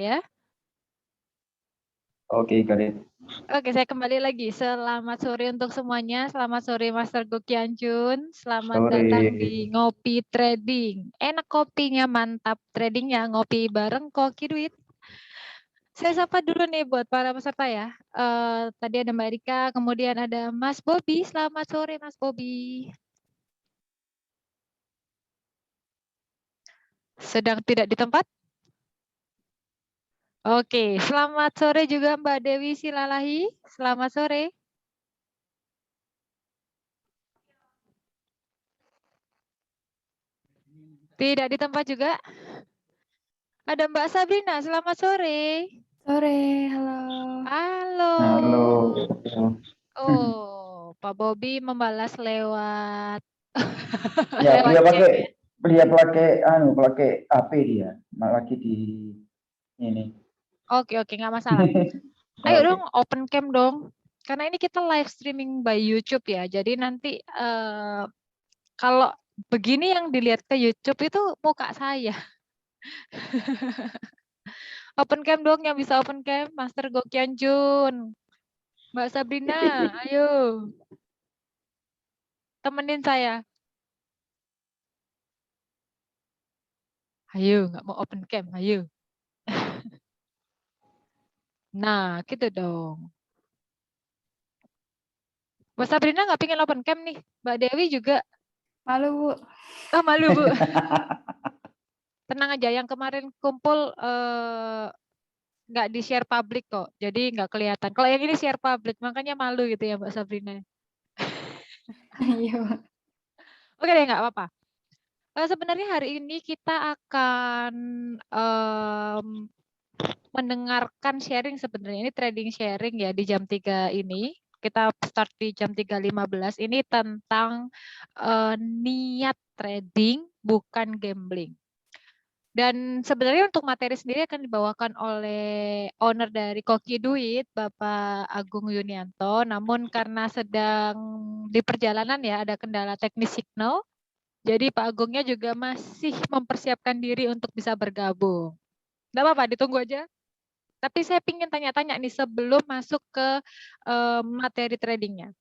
ya. Oke, Karit. Oke, saya kembali lagi. Selamat sore untuk semuanya. Selamat sore Master Gokyanjun. Selamat Sore. datang di Ngopi Trading. Enak kopinya, mantap tradingnya. Ngopi bareng Koki Duit. Saya sapa dulu nih buat para peserta ya. Tadi ada Mbak Erika, kemudian ada Mas Bobi. Selamat sore Mas Bobi. Sedang tidak di tempat? Oke, selamat sore juga Mbak Dewi Silalahi. Selamat sore. Tidak di tempat juga. Ada Mbak Sabrina, selamat sore. Sore, halo. Halo. Halo. Oh, Pak Bobi membalas lewat Ya, lewat dia chat ya. pakai HP dia. Lagi di ini. Oke, nggak masalah. Ayo Oke. dong, open cam dong. Karena ini kita live streaming by YouTube ya. Jadi nanti kalau begini yang dilihat ke YouTube itu muka saya. Open cam dong yang bisa open cam, Master Gokyanjun. Mbak Sabrina, ayo. Temenin saya. Ayo, nggak mau open cam, ayo. Nah, gitu dong. Mbak Sabrina nggak pengen open cam nih. Mbak Dewi juga. Malu, Bu. Oh, malu, Bu. Tenang aja, yang kemarin kumpul nggak di-share publik kok. Jadi nggak kelihatan. Kalau yang ini share publik, makanya malu gitu ya Mbak Sabrina. Iya, Bu. Oke deh, nggak apa-apa. Sebenarnya hari ini kita akan mendengarkan sharing sebenarnya. Ini trading sharing ya di jam 3 ini. Kita start di jam 3.15. Ini tentang niat trading, bukan gambling. Dan sebenarnya untuk materi sendiri akan dibawakan oleh owner dari Koki Duit, Bapak Agung Yunianto. Namun karena sedang di perjalanan ya, ada kendala teknis signal. Jadi Pak Agungnya juga masih mempersiapkan diri untuk bisa bergabung. Nggak apa-apa, ditunggu aja. Tapi saya ingin tanya-tanya nih sebelum masuk ke materi tradingnya.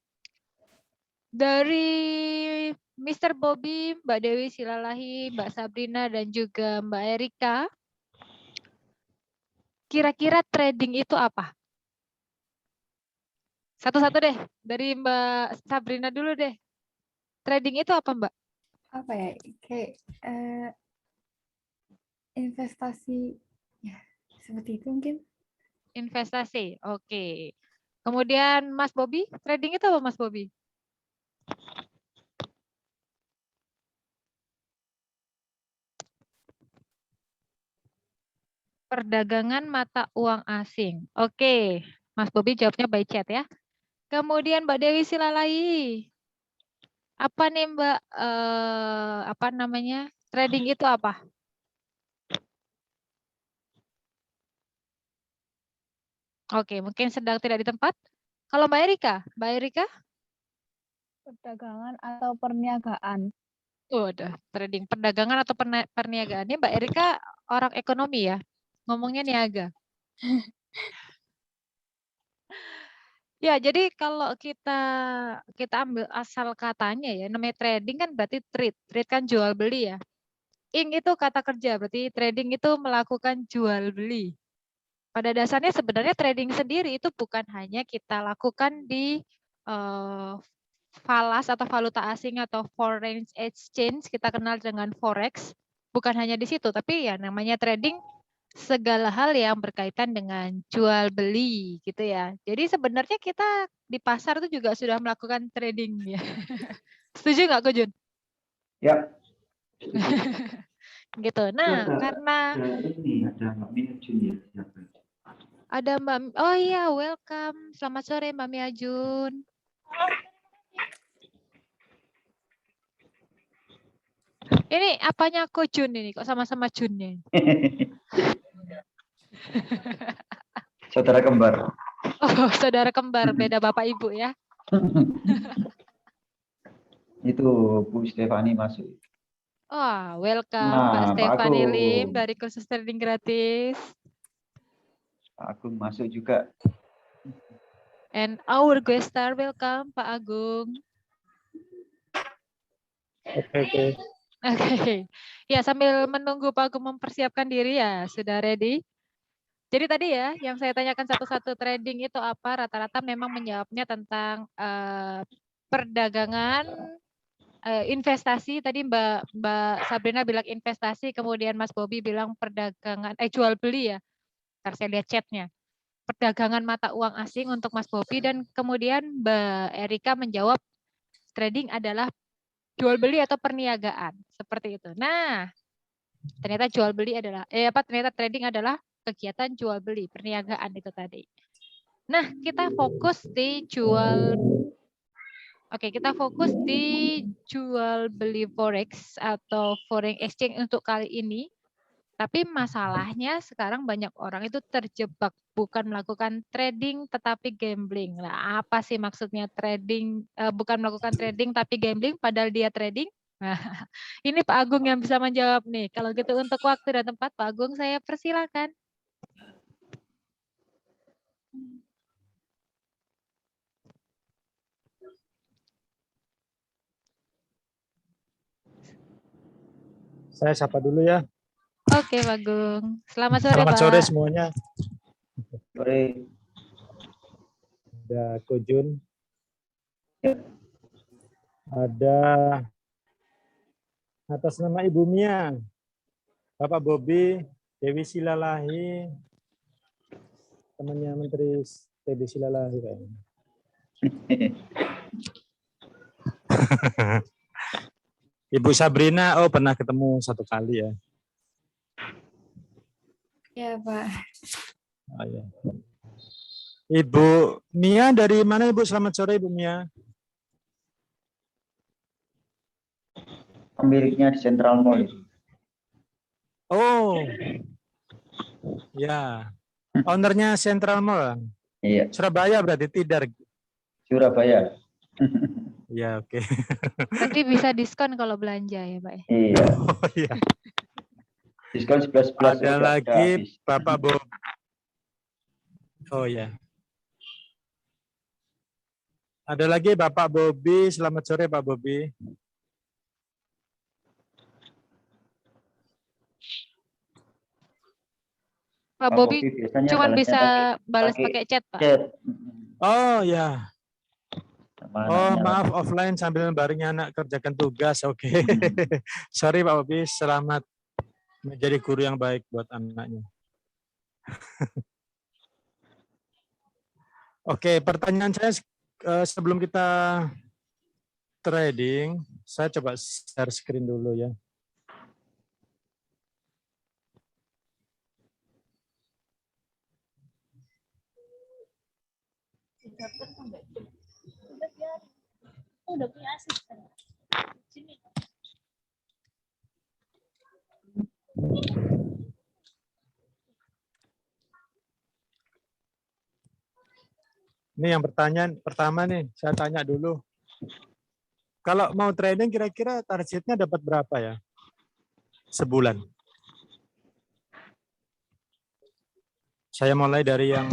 Dari Mr. Bobby, Mbak Dewi Silalahi, Mbak Sabrina, dan juga Mbak Erika, kira-kira trading itu apa? Satu-satu deh, dari Mbak Sabrina dulu deh. Trading itu apa, Mbak? Apa ya? Kayak investasi, ya seperti itu mungkin. Investasi, oke. Kemudian Mas Bobby, trading itu apa Mas Bobby? Perdagangan mata uang asing. Oke, Mas Bobby jawabnya by chat ya. Kemudian Mbak Dewi Silalahi. Apa nih Mbak, apa namanya, trading itu apa? Oke, mungkin sedang tidak di tempat. Kalau Mbak Erika? Perdagangan atau perniagaan. Udah, trading perdagangan atau perniagaan. Ini Mbak Erika orang ekonomi ya, ngomongnya niaga. Ya, jadi kalau kita ambil asal katanya ya, namanya trading kan berarti trade kan jual beli ya. Ing itu kata kerja, berarti trading itu melakukan jual beli. Pada dasarnya sebenarnya trading sendiri itu bukan hanya kita lakukan di falas atau valuta asing atau foreign exchange, kita kenal dengan forex. Bukan hanya di situ, tapi ya namanya trading segala hal yang berkaitan dengan jual beli gitu ya. Jadi sebenarnya kita di pasar itu juga sudah melakukan trading ya. Setuju nggak Kujun? Ya. Gitu. Nah, karena ada Mbak Mia Jun ya. ada Mbak, oh iya, welcome. Selamat sore Mbak Mia Jun. Ini apanya Kujun ini? Kok sama-sama Junnya? Saudara kembar. Oh, saudara kembar, beda bapak ibu ya. Itu Bu Stefani masuk. Wah, welcome Mbak Nah, Pak Stefani Lim Agung. dari kursus trading gratis. Pak Agung masuk juga. And our guest star, welcome Pak Agung. Oke. Oke, ya sambil menunggu Pak Agung mempersiapkan diri ya, sudah ready? Jadi tadi ya, yang saya tanyakan satu-satu trading itu apa, rata-rata memang menjawabnya tentang perdagangan, investasi. Tadi Mbak Sabrina bilang investasi, kemudian Mas Bobby bilang perdagangan, jual beli ya, ntar saya lihat chatnya. Perdagangan mata uang asing untuk Mas Bobby, dan kemudian Mbak Erika menjawab trading adalah jual beli atau perniagaan, seperti itu. Nah, ternyata jual beli adalah ternyata trading adalah kegiatan jual beli, perniagaan itu tadi. Nah, kita fokus di jual beli forex atau foreign exchange untuk kali ini. Tapi masalahnya sekarang banyak orang itu terjebak bukan melakukan trading tetapi gambling. Nah, apa sih maksudnya trading, bukan melakukan trading tapi gambling padahal dia trading? Nah, ini Pak Agung yang bisa menjawab nih. Kalau gitu untuk waktu dan tempat Pak Agung saya persilakan. Saya sapa dulu ya. Oke Pak Agung. Selamat sore Selamat Pak. sore semuanya. Sore. Ada Kojun. Ada atas nama Ibu Mia, Bapak Bobby, Dewi Silalahi, temannya Menteri Dewi Silalahi kayaknya. Ibu Sabrina, oh pernah ketemu satu kali ya. Ya, Pak. Oh, ya. Ibu Mia dari mana Ibu? Selamat sore Ibu Mia. Pemiliknya di Central Mall. Oh, ya. Ownernya Central Mall. Iya, Surabaya berarti tidak. Surabaya. Ya oke. Berarti bisa diskon kalau belanja ya Pak. Iya. Oh iya. Diskon 11-11. Ada lagi Bapak Bob. Oh ya. Ada lagi Bapak Bobby. Selamat sore Pak Bobby. Pak Bobby cuma bisa balas pakai chat Pak. Chat. Oh ya. Sama Oh anaknya. maaf offline sambil baringnya anak kerjakan tugas. Oke. Sorry Pak Bobby. Selamat menjadi guru yang baik buat anaknya. Oke, pertanyaan saya sebelum kita trading, saya coba share screen dulu ya. Udah punya asisten. Sini. Ini yang pertanyaan pertama nih, saya tanya dulu. Kalau mau trading kira-kira targetnya dapat berapa ya? Sebulan. Saya mulai dari yang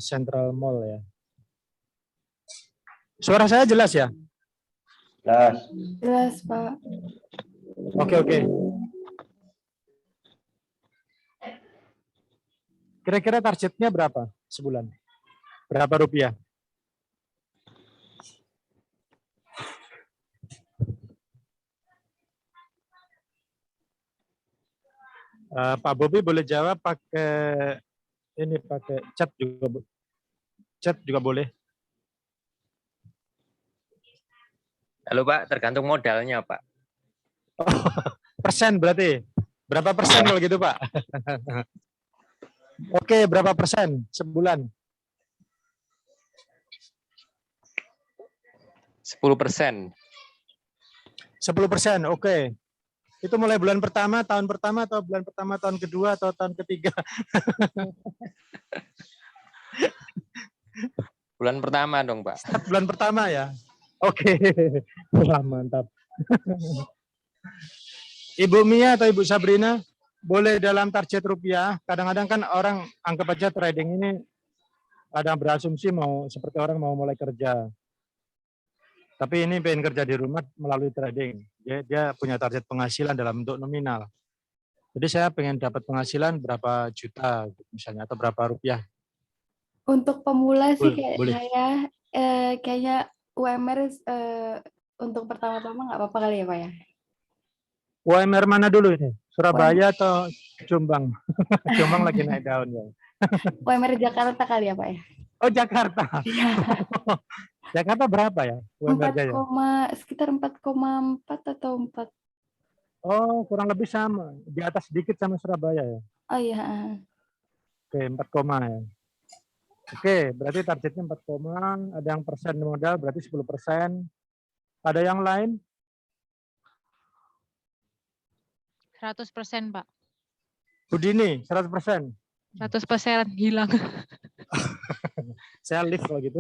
Central Mall ya. Suara saya jelas ya? Jelas. Jelas, Pak. Oke. Kira-kira targetnya berapa sebulan? Berapa rupiah? Pak Bobby boleh jawab pakai ini, pakai chat juga. Chat juga boleh. Halo Pak, tergantung modalnya Pak. Oh, persen berarti. Berapa persen kalau gitu Pak? Oke, berapa persen sebulan? 10%. 10%, oke. Itu mulai bulan pertama, tahun pertama, atau bulan pertama, tahun kedua, atau tahun ketiga? Bulan pertama dong Pak. Start bulan pertama ya? Oke. Wah, mantap. Ibu Mia atau Ibu Sabrina? boleh dalam target rupiah. Kadang-kadang kan orang anggap aja trading ini ada berasumsi mau seperti orang mau mulai kerja. Tapi ini pengen kerja di rumah melalui trading. Dia punya target penghasilan dalam bentuk nominal. Jadi saya pengen dapat penghasilan berapa juta misalnya atau berapa rupiah. Untuk pemula sih Boleh. kayaknya UMR untuk pertama-tama nggak apa-apa kali ya Pak ya. UMR mana dulu ini? Surabaya atau Jombang? Jombang lagi naik daun ya. UMR Jakarta kali ya Pak ya. Oh Jakarta. Jakarta berapa ya UMR Jaya? Sekitar 4,4 atau 4. Oh kurang lebih sama, di atas sedikit sama Surabaya ya. Oh iya. Oke 4, ya. Oke berarti targetnya 4, ada yang persen modal berarti 10%. Ada yang lain? 100% Pak. Budini 100%. 100% hilang. Saya lift kalau gitu.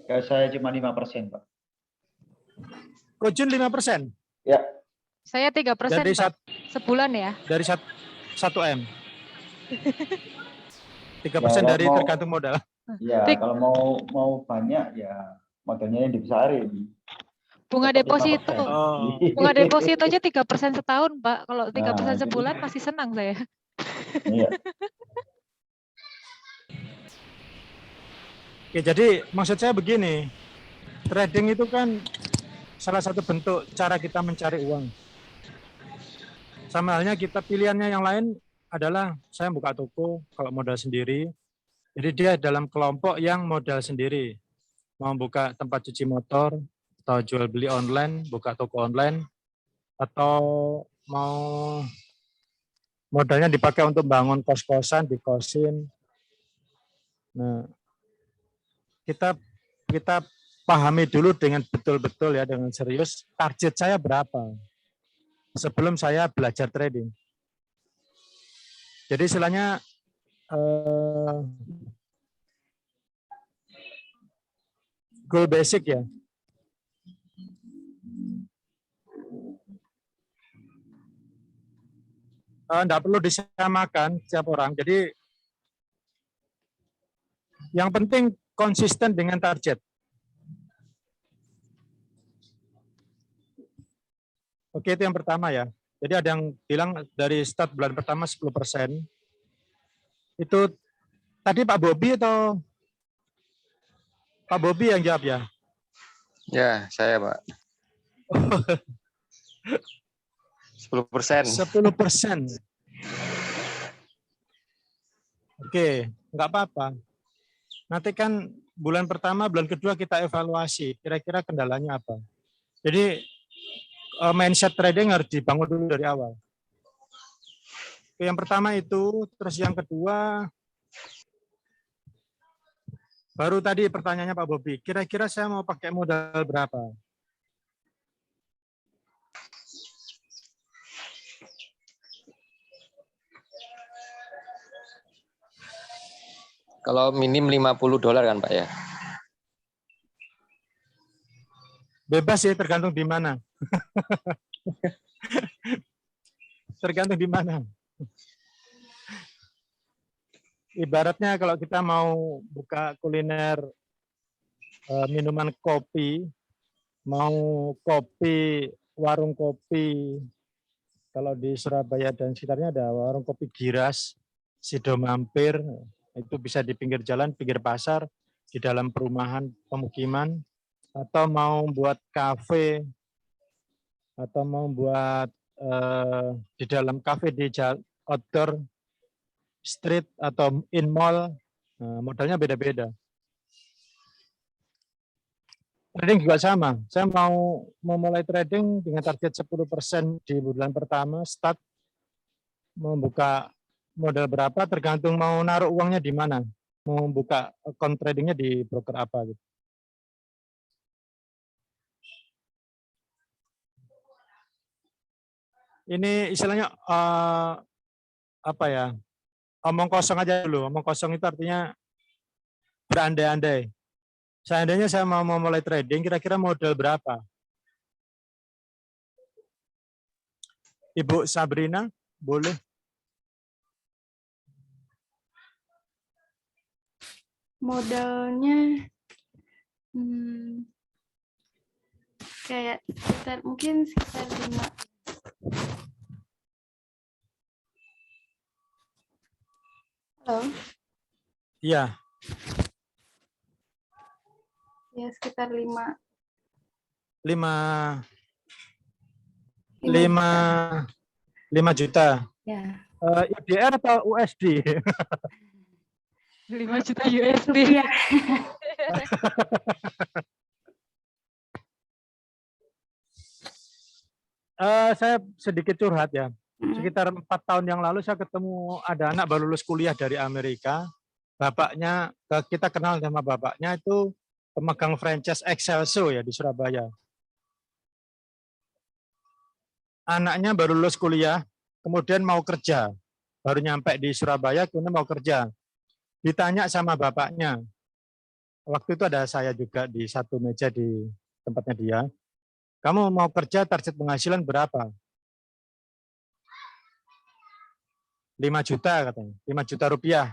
Ya, saya cuma 5%, Pak. Kojun 5%. Ya. Saya 3% Dari Pak. Sebulan ya. Dari 1 M. 3% Ya, dari mau- tergantung modal. Ya, Tik. kalau mau banyak ya modalnya yang dibesarin. Bunga Tetap deposito. 5%. Oh. Bunga deposito aja 3% setahun, Pak. Kalau 3% Nah, sebulan jadi- masih senang saya. Iya. Oke, jadi maksud saya begini, trading itu kan salah satu bentuk cara kita mencari uang. Sama halnya kita pilihannya yang lain adalah saya buka toko kalau modal sendiri. Jadi dia dalam kelompok yang modal sendiri. Mau buka tempat cuci motor, atau jual beli online, buka toko online, atau mau modalnya dipakai untuk bangun kos-kosan, dikosin. Nah, kita pahami dulu dengan betul-betul ya, dengan serius, target saya berapa sebelum saya belajar trading. Jadi istilahnya goal basic ya. Enggak perlu disamakan setiap orang. Jadi yang penting konsisten dengan target. Oke, itu yang pertama ya. Jadi ada yang bilang dari start bulan pertama 10%. Itu tadi Pak Bobi atau Pak Bobi yang jawab ya? Ya, saya Pak. 10%. 10%. Oke, nggak apa-apa. Nanti kan bulan pertama, bulan kedua kita evaluasi. Kira-kira kendalanya apa. Jadi mindset trading harus dibangun dulu dari awal. Oke, yang pertama itu, terus yang kedua, baru tadi pertanyaannya Pak Bobi, kira-kira saya mau pakai modal berapa? Kalau minim $50 kan Pak ya? Bebas ya, tergantung di mana. Tergantung di mana. Ibaratnya kalau kita mau buka kuliner minuman kopi, mau kopi, warung kopi, kalau di Surabaya dan sekitarnya ada warung kopi Giras, Sido Mampir, itu bisa di pinggir jalan, pinggir pasar, di dalam perumahan pemukiman, atau mau buat kafe, atau mau buat di dalam kafe di outdoor, street, atau in mall, modalnya beda-beda. Trading juga sama. Saya mau mulai trading dengan target 10% di bulan pertama, start membuka modal berapa, tergantung mau naruh uangnya di mana. Mau buka account tradingnya di broker apa gitu. Ini istilahnya apa ya? Omong kosong aja dulu. Omong kosong itu artinya berandai-andai. Seandainya saya mau mulai trading, kira-kira modal berapa? Ibu Sabrina, boleh. Modalnya kayak mungkin sekitar 5. Halo? Iya, Ya sekitar 5 5 juta. 5 juta. Ya. IDR atau USD? 5 juta USD. Rupiah. Saya sedikit curhat ya. Mm. Sekitar 4 tahun yang lalu saya ketemu ada anak baru lulus kuliah dari Amerika. Bapaknya, kita kenal sama bapaknya itu pemegang franchise Excelso ya di Surabaya. Anaknya baru lulus kuliah, kemudian mau kerja. Baru nyampe di Surabaya, kemudian mau kerja. Ditanya sama bapaknya. Waktu itu ada saya juga di satu meja di tempatnya dia. Kamu mau kerja target penghasilan berapa? 5 juta katanya, 5 juta rupiah.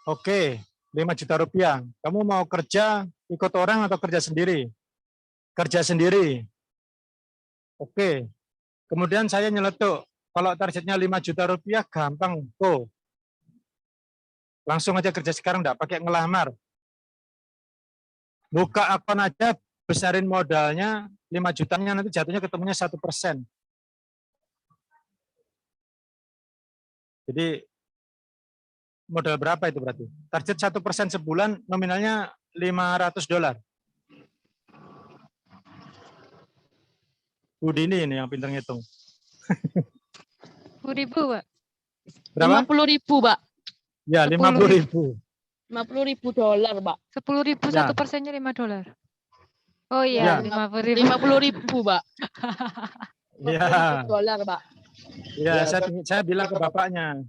Oke, 5 juta rupiah. Kamu mau kerja ikut orang atau kerja sendiri? Kerja sendiri. Oke. Kemudian saya nyeletuk, kalau targetnya 5 juta rupiah gampang kok. Langsung aja kerja sekarang, enggak pakai ngelamar. Buka akun aja, besarin modalnya, 5 jutanya nanti jatuhnya ketemunya 1%. Jadi modal berapa itu berarti? Target 1% sebulan nominalnya $500. Bu Dini ini yang pintar ngitung. 10.000, Pak. Berapa? 50.000, Pak. Ya, 50.000. $50.000, Pak. 10.000 Ya. 1%-nya $5. Oh Ya. iya, 50.000. 50.000, Pak. Ya. $50, Pak. Ya, saya bilang ke bapaknya,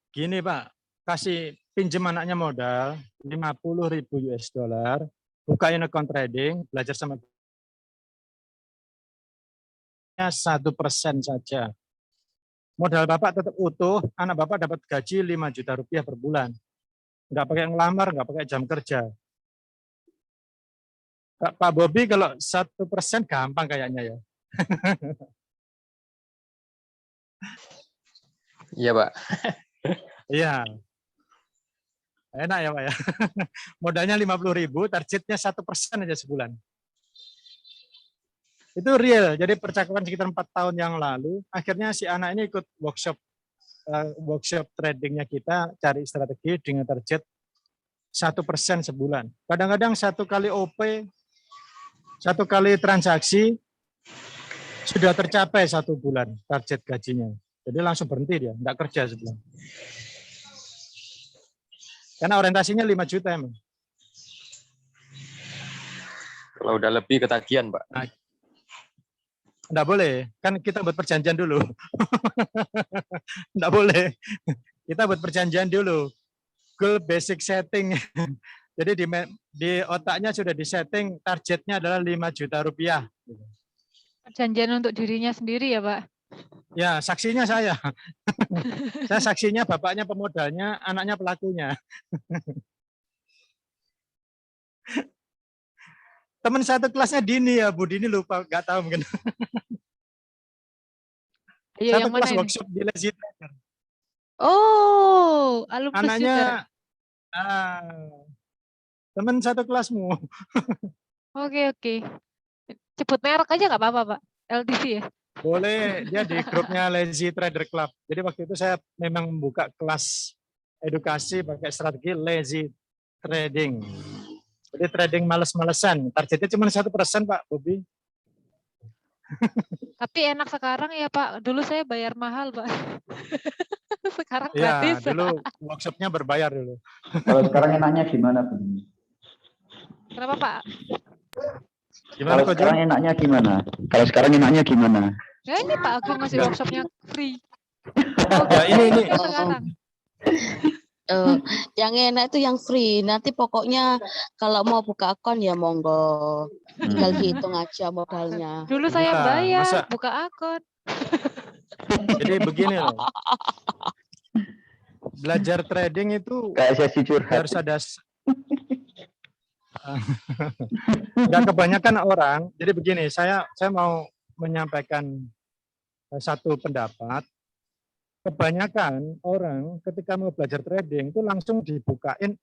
gini Pak, kasih pinjam anaknya modal $50.000, bukain account trading, belajar sama 1% saja. Modal Bapak tetap utuh, anak Bapak dapat gaji 5 juta rupiah per bulan. Nggak pakai ngelamar, nggak pakai jam kerja. Pak Bobi kalau 1% gampang kayaknya ya. Iya, Pak. Iya. Enak ya Pak ya. Modalnya 50.000, targetnya 1% aja sebulan. Itu real. Jadi percakapan sekitar 4 tahun yang lalu, akhirnya si anak ini ikut workshop tradingnya kita, cari strategi dengan target 1% sebulan. Kadang-kadang 1 kali OP, 1 kali transaksi sudah tercapai 1 bulan target gajinya. Jadi langsung berhenti dia, enggak kerja sebulan. Karena orientasinya 5 juta emang. Kalau udah lebih ketagihan, Pak. Nah, enggak boleh, kan kita buat perjanjian dulu. Enggak boleh. Kita buat perjanjian dulu. Goal basic setting. Jadi di otaknya sudah disetting targetnya adalah 5 juta rupiah. Perjanjian untuk dirinya sendiri ya, Pak? Ya, saksinya saya. Saya saksinya, bapaknya pemodalnya, anaknya pelakunya. Teman satu kelasnya Dini ya, Bu Dini lupa, nggak tahu mungkin. Ayo, Satu yang mana kelas ini? workshop di Lazy Trader. Oh, alumnus juga. Anaknya teman satu kelasmu. Oke. Sebut merek aja nggak apa-apa, Pak. LTV ya? Boleh, dia di grupnya Lazy Trader Club. Jadi waktu itu saya memang membuka kelas edukasi pakai strategi Lazy Trading. Jadi trading males-malesan. Targetnya cuma 1%, Pak Bobi. Tapi enak sekarang ya, Pak. Dulu saya bayar mahal, Pak. Sekarang Ya, gratis. dulu workshopnya berbayar dulu. Kalau sekarang enaknya gimana, Bu? Kenapa, Pak? Gimana, Kalau Ko Jun? sekarang enaknya gimana? Kalau sekarang enaknya gimana? Ya ini Pak Agung ngasih Enggak. workshopnya free. Ya, ini. Sekarang. Yang enak itu yang free. Nanti pokoknya kalau mau buka akun ya monggo. Tinggal dihitung aja modalnya. Dulu saya Enggak, bayar masa- buka akun. Jadi begini loh. Belajar trading itu Kayak sesi curhat. harus ada nggak kebanyakan orang. Jadi begini, saya mau menyampaikan satu pendapat. Kebanyakan orang ketika mau belajar trading itu langsung dibukain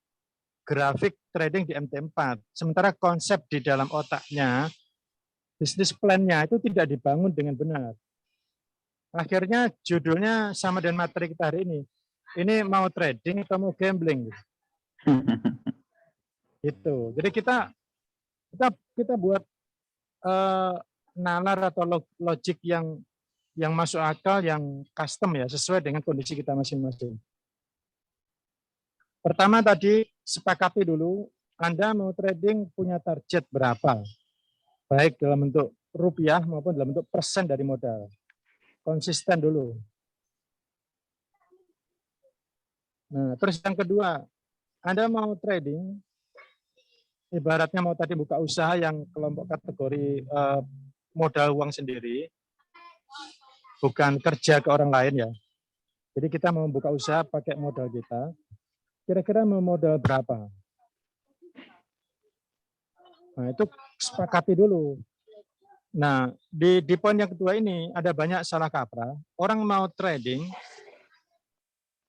grafik trading di MT4. Sementara konsep di dalam otaknya, bisnis plan-nya itu tidak dibangun dengan benar. Akhirnya judulnya sama dengan materi kita hari ini. Ini mau trading atau mau gambling? Gitu. Jadi kita buat nalar atau logik yang masuk akal, yang custom ya, sesuai dengan kondisi kita masing-masing. Pertama tadi sepakati dulu, Anda mau trading punya target berapa, baik dalam bentuk rupiah maupun dalam bentuk persen dari modal. Konsisten dulu. Nah, terus yang kedua, Anda mau trading, ibaratnya mau tadi buka usaha yang kelompok kategori modal uang sendiri, bukan kerja ke orang lain ya. Jadi kita mau buka usaha pakai modal kita, kira-kira mau modal berapa? Nah, itu sepakati dulu. Nah, di poin yang kedua ini ada banyak salah kaprah. Orang mau trading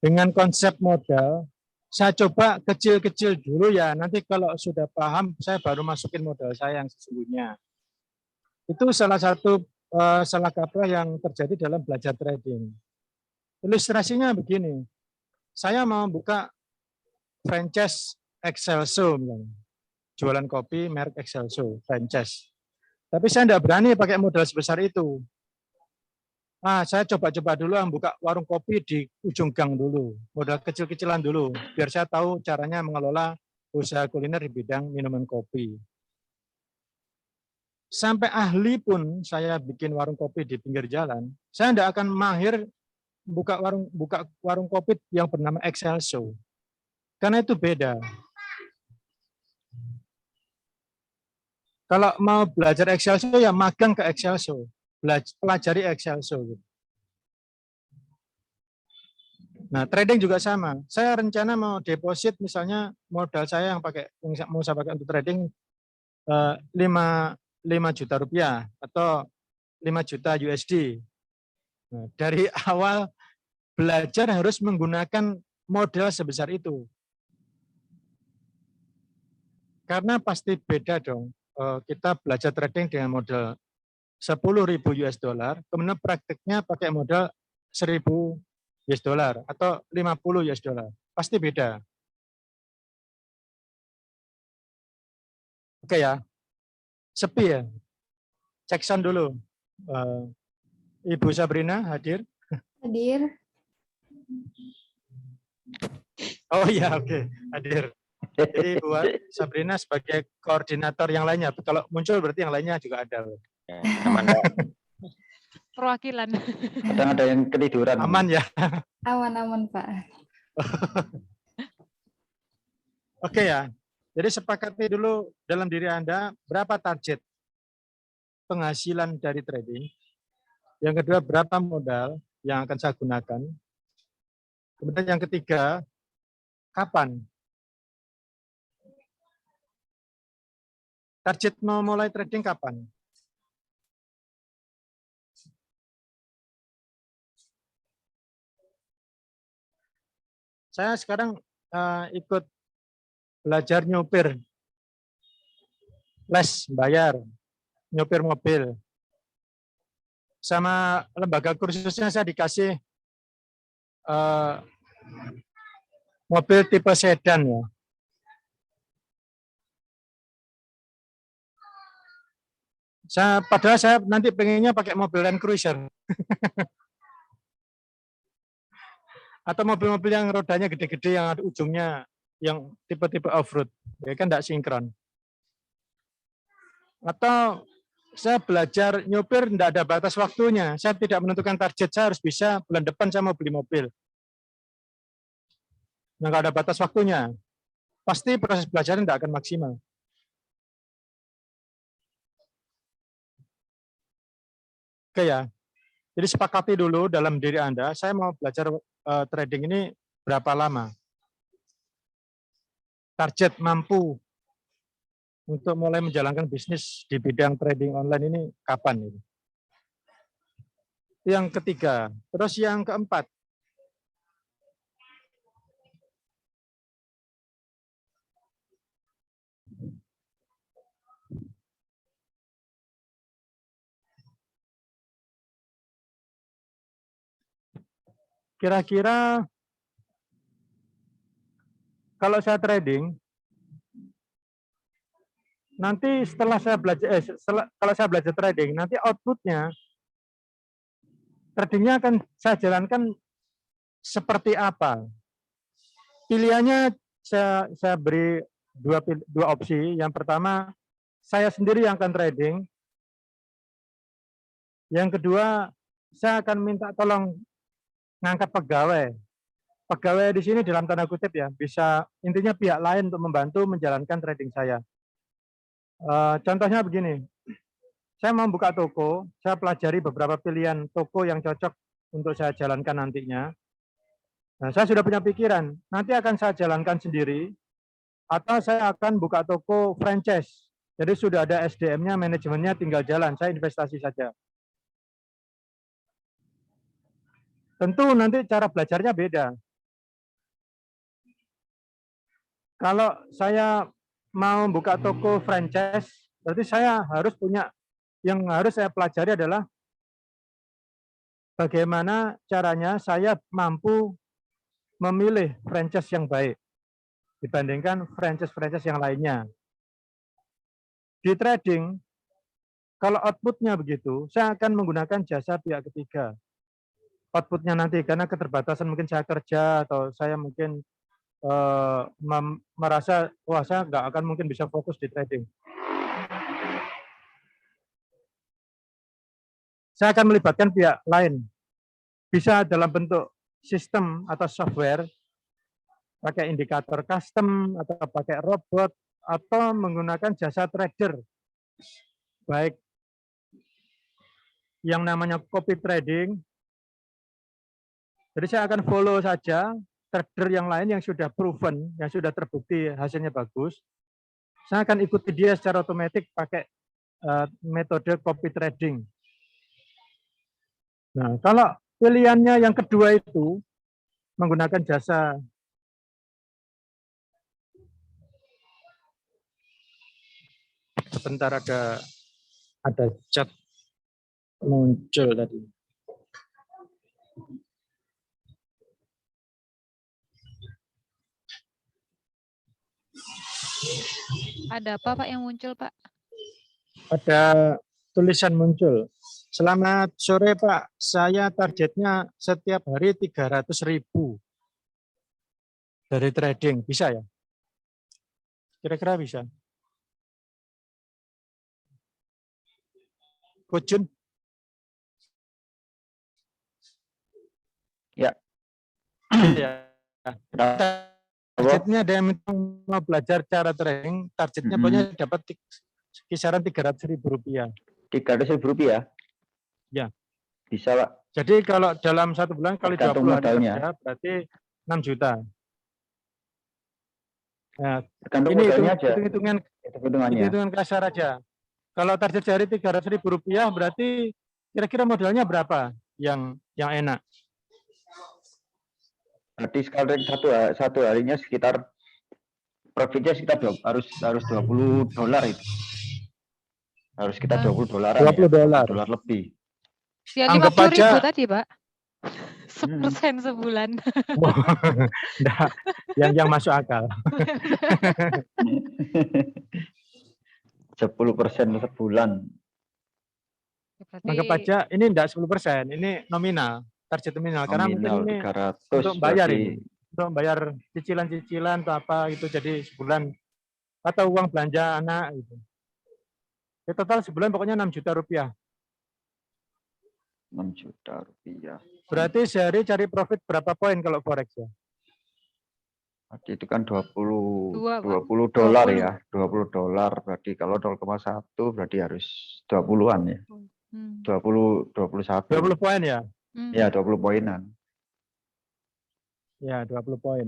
dengan konsep modal, saya coba kecil-kecil dulu ya, nanti kalau sudah paham, saya baru masukin modal saya yang sesungguhnya. Itu salah satu salah kaprah yang terjadi dalam belajar trading. Ilustrasinya begini, saya mau buka franchise Excelso, jualan kopi merek Excelso, franchise. Tapi saya tidak berani pakai modal sebesar itu. Saya coba-coba dulu buka warung kopi di ujung gang dulu, modal kecil-kecilan dulu, biar saya tahu caranya mengelola usaha kuliner di bidang minuman kopi. Sampai ahli pun saya bikin warung kopi di pinggir jalan, saya tidak akan mahir buka warung kopi yang bernama Excelso, karena itu beda. Kalau mau belajar Excelso ya magang ke Excelso, pelajari Excelso. Nah, trading juga sama. Saya rencana mau deposit misalnya modal saya yang mau saya pakai untuk trading 5 juta rupiah atau 5 juta USD. Nah, dari awal belajar harus menggunakan modal sebesar itu. Karena pasti beda dong. Kita belajar trading dengan modal 10.000 US dollar, kemudian praktiknya pakai modal 1.000 US dollar atau 50 US dollar. Pasti beda. Oke ya. Sepi ya. Cek sound dulu. Ibu Sabrina hadir? Hadir. Oh iya, oke. Hadir. Jadi buat Sabrina sebagai koordinator yang lainnya. Kalau muncul berarti yang lainnya juga ada. Aman, Pak. Perwakilan. Kadang ada yang ketiduran. Aman ya. Aman-aman, Pak. Oke ya. Jadi sepakati dulu dalam diri Anda berapa target penghasilan dari trading. Yang kedua, berapa modal yang akan saya gunakan. Kemudian yang ketiga, kapan? Target mau mulai trading kapan? Saya sekarang ikut belajar nyopir. Les, bayar. Nyopir mobil. Sama lembaga kursusnya saya dikasih mobil tipe sedan ya. Padahal saya nanti pengennya pakai mobil Land Cruiser. Atau mobil-mobil yang rodanya gede-gede yang ada ujungnya yang tipe-tipe off-road. Ya kan tidak sinkron. Atau saya belajar nyopir tidak ada batas waktunya. Saya tidak menentukan target, saya harus bisa bulan depan saya mau beli mobil. yang nggak ada batas waktunya, pasti proses belajarnya tidak akan maksimal. Oke ya, jadi sepakati dulu dalam diri Anda, saya mau belajar trading ini berapa lama? Target mampu untuk mulai menjalankan bisnis di bidang trading online ini kapan? Yang ketiga, terus yang keempat, kira-kira kalau saya trading, nanti setelah saya belajar, kalau saya belajar trading, nanti outputnya, tradingnya akan saya jalankan seperti apa? Pilihannya saya beri dua opsi. Yang pertama, saya sendiri yang akan trading. Yang kedua, saya akan minta tolong ngangkat pegawai. Pegawai di sini dalam tanda kutip ya, bisa intinya pihak lain untuk membantu menjalankan trading saya. Contohnya begini, saya mau buka toko, saya pelajari beberapa pilihan toko yang cocok untuk saya jalankan nantinya. Nah, saya sudah punya pikiran, nanti akan saya jalankan sendiri, atau saya akan buka toko franchise. Jadi sudah ada SDM-nya, manajemennya, tinggal jalan, saya investasi saja. Tentu nanti cara belajarnya beda. Kalau saya mau buka toko franchise, berarti saya harus punya, yang harus saya pelajari adalah bagaimana caranya saya mampu memilih franchise yang baik dibandingkan franchise-franchise yang lainnya. Di trading, kalau outputnya begitu, saya akan menggunakan jasa pihak ketiga. Outputnya nanti, karena keterbatasan mungkin saya kerja, atau saya mungkin merasa, wah saya nggak akan mungkin bisa fokus di trading. Saya akan melibatkan pihak lain. Bisa dalam bentuk sistem atau software, pakai indikator custom, atau pakai robot, atau menggunakan jasa trader. Baik yang namanya copy trading. Jadi saya akan follow saja trader yang lain yang sudah proven, yang sudah terbukti hasilnya bagus. Saya akan ikuti dia secara otomatis pakai metode copy trading. Nah, kalau pilihannya yang kedua itu menggunakan jasa sebentar, ada chat muncul tadi. Ada apa Pak yang muncul Pak? Ada tulisan muncul. Selamat sore Pak, saya targetnya setiap hari 300.000 dari trading, bisa ya? Kira-kira bisa? Kujun? Ya. Ya. Targetnya ada yang mau belajar cara trading, targetnya pokoknya dapat kisaran 300.000 rupiah. 300.000 rupiah? Ya. Bisa Pak. Jadi kalau dalam 1 bulan kali 20 hari kerja berarti 6 juta. Nah, Tergantung ini modalnya aja. hitungan kasar aja. Kalau target sehari 300.000 rupiah berarti kira-kira modalnya berapa yang enak? Berarti sekali satu harinya sekitar profitnya sekitar harus $20 itu. Harus sekitar $20 $20 lebih. Ya, Anggap 50.000 aja tadi Pak. 1% sebulan. Nah, yang masuk akal. 10% sebulan. Berarti Anggap aja ini enggak 10%, ini nominal, target nominal. Karena mungkin ini 300 untuk bayar berarti. ini. Untuk bayar cicilan-cicilan atau apa gitu, jadi sebulan. Atau uang belanja anak gitu. Ya, total sebulan pokoknya 6 juta rupiah. 6 juta rupiah. Berarti sehari cari profit berapa poin kalau forex ya? Berarti itu kan 20 Dua, Pak. 20 dolar 20. ya. 20 dolar berarti kalau 0,1 berarti harus 20-an ya. Hmm. 21. 20 poin ya? Ya, 20 poinan. Ya, 20 poin.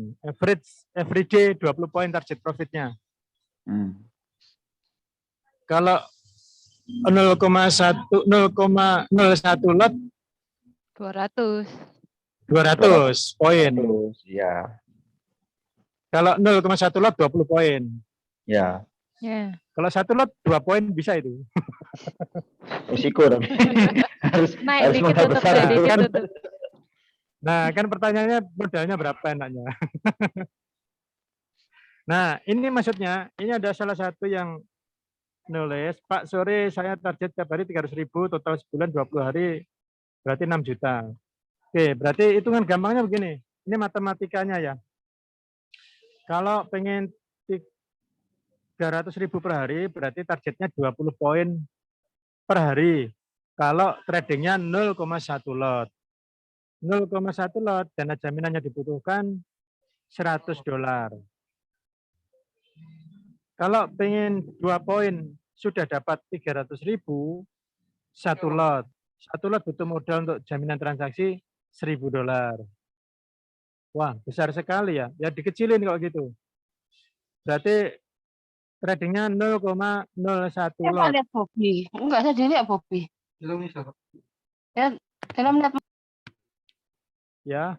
Everyday 20 poin target profitnya. Hmm. Kalau 0,1 0,01 lot 200. 200 poin. Ya. Kalau 0,1 lot 20 poin. Ya. Ya. Kalau 1 lot 2 poin bisa itu. Risiko tapi. harus Naik harus dikit modal tetap besar deh, itu. dikit Kan, tetap. nah, kan pertanyaannya modalnya berapa enaknya. Nah, ini maksudnya, ini ada salah satu yang nulis, Pak, sore saya target tiap hari 300.000, total sebulan 20 hari, berarti 6 juta. Oke, berarti hitungan gampangnya begini. Ini matematikanya ya. Kalau pengen 300.000 per hari, berarti targetnya 20 poin per hari. Kalau tradingnya 0,1 lot. 0,1 lot, dana jaminannya dibutuhkan 100 dolar. Kalau pengen 2 poin, sudah dapat 300.000, 1 lot. 1 lot butuh modal untuk jaminan transaksi 1.000 dolar. Wah, besar sekali ya. Ya dikecilin kalau gitu. Berarti tradingnya 0,01 Pak lot. lihat Bobby. Enggak, saya dilihat Bobby. Ya, dalam lihat Ya.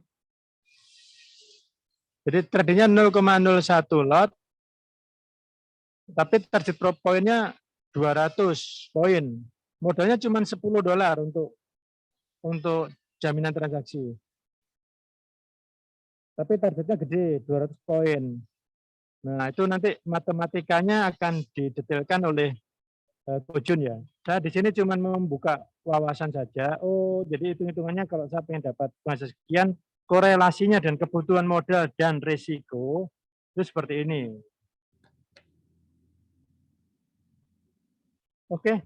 Jadi tradingnya 0,01 lot. Tapi target poinnya 200 poin. Modalnya cuma 10 dolar untuk jaminan transaksi. Tapi targetnya gede, 200 poin. Nah, itu nanti matematikanya akan didetailkan oleh Kojun ya. Saya di sini cuma membuka wawasan saja. Oh, jadi hitung-hitungannya kalau saya pengen dapat bahasa sekian, korelasinya dan kebutuhan modal dan risiko itu seperti ini. Oke,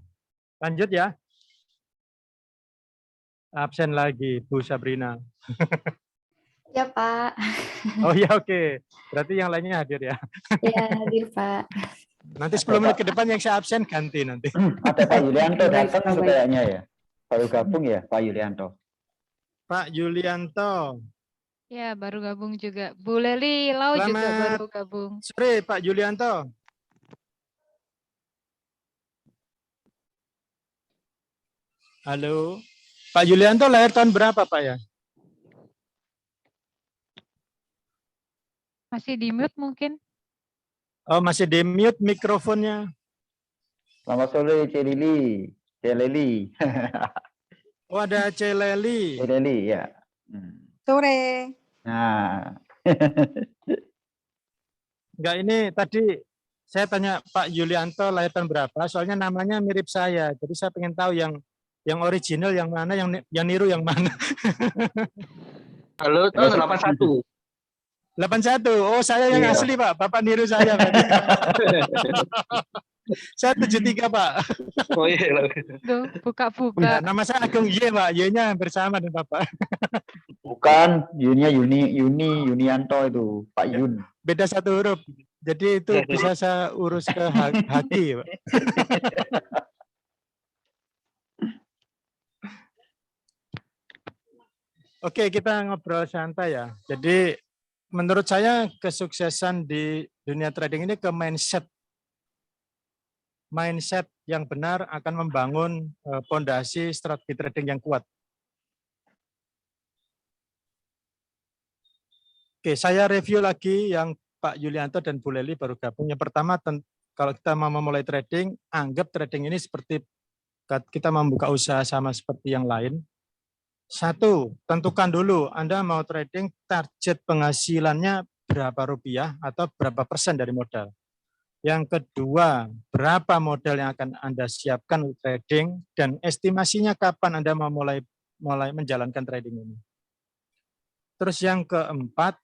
lanjut ya. Absen lagi, Bu Sabrina. Ya, Pak. Oh ya, oke. Berarti yang lainnya hadir ya. Ya, hadir, Pak. Nanti 10 menit ke depan yang saya absen ganti nanti. Ada Pak Yulianto Baik, datang Pak, tuh baik. kayaknya ya. Baru gabung ya Pak Yulianto. Pak Yulianto. Ya, baru gabung juga. Bu Leli Lau juga Selamat baru gabung. sore Pak Yulianto. Halo. Pak Yulianto lahir tahun berapa Pak ya? Masih di mute mungkin? Oh, masih di mute mikrofonnya. Selamat sore Celili. Celili. Oh, ada Celeli. Celili ya. sore. Nah. Enggak, ini tadi saya tanya Pak Yulianto lahir tahun berapa, soalnya namanya mirip saya. Jadi saya pengen tahu yang original yang mana, yang niru yang mana. Halo, tahun 81. 81. Oh, saya yang Iya. asli, Pak. Bapak niru saya berarti. Saya 73, Pak. Oh iya. Tuh, Ya, buka-buka. nama saya Agung Y, Pak. Y-nya bersama dengan Bapak. Bukan, Yunnya Yunianto itu, Pak Yun. Beda satu huruf. Jadi itu bisa saya urus ke Haki, Pak. Oke, kita ngobrol santai ya. Jadi menurut saya kesuksesan di dunia trading ini ke mindset. Mindset yang benar akan membangun fondasi strategi trading yang kuat. Oke, saya review lagi yang Pak Yulianto dan Bu Leli baru gabung. Yang pertama, kalau kita mau memulai trading, anggap trading ini seperti kita membuka usaha sama seperti yang lain. Satu, tentukan dulu Anda mau trading target penghasilannya berapa rupiah atau berapa persen dari modal. Yang kedua, berapa modal yang akan Anda siapkan untuk trading dan estimasinya kapan Anda mau mulai menjalankan trading ini. Terus yang keempat,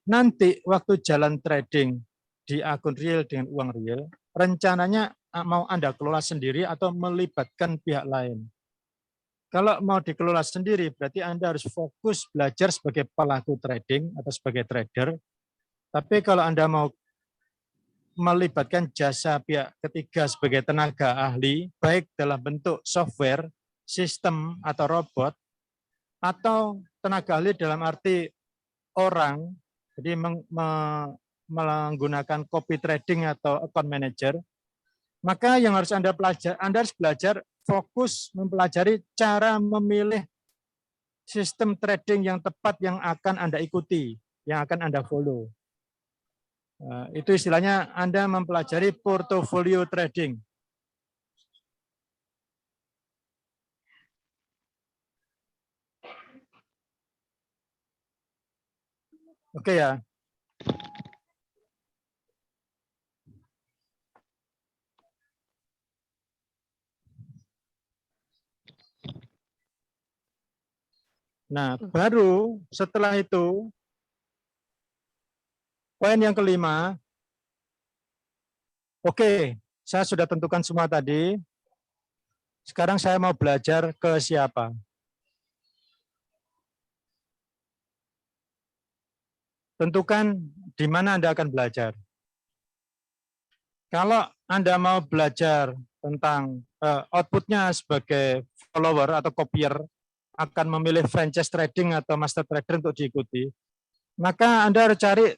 nanti waktu jalan trading di akun real dengan uang real, rencananya mau Anda kelola sendiri atau melibatkan pihak lain. Kalau mau dikelola sendiri, berarti Anda harus fokus belajar sebagai pelaku trading atau sebagai trader. Tapi kalau Anda mau melibatkan jasa pihak ketiga sebagai tenaga ahli, baik dalam bentuk software, sistem, atau robot, atau tenaga ahli dalam arti orang, jadi menggunakan copy trading atau account manager, maka yang harus Anda harus belajar fokus mempelajari cara memilih sistem trading yang tepat yang akan Anda ikuti, yang akan Anda follow. Itu istilahnya Anda mempelajari portfolio trading. Oke ya. Nah, baru setelah itu, poin yang kelima, oke, saya sudah tentukan semua tadi. Sekarang saya mau belajar ke siapa? Tentukan di mana Anda akan belajar. Kalau Anda mau belajar tentang outputnya sebagai follower atau copier, akan memilih franchise trading atau master trader untuk diikuti, maka Anda harus cari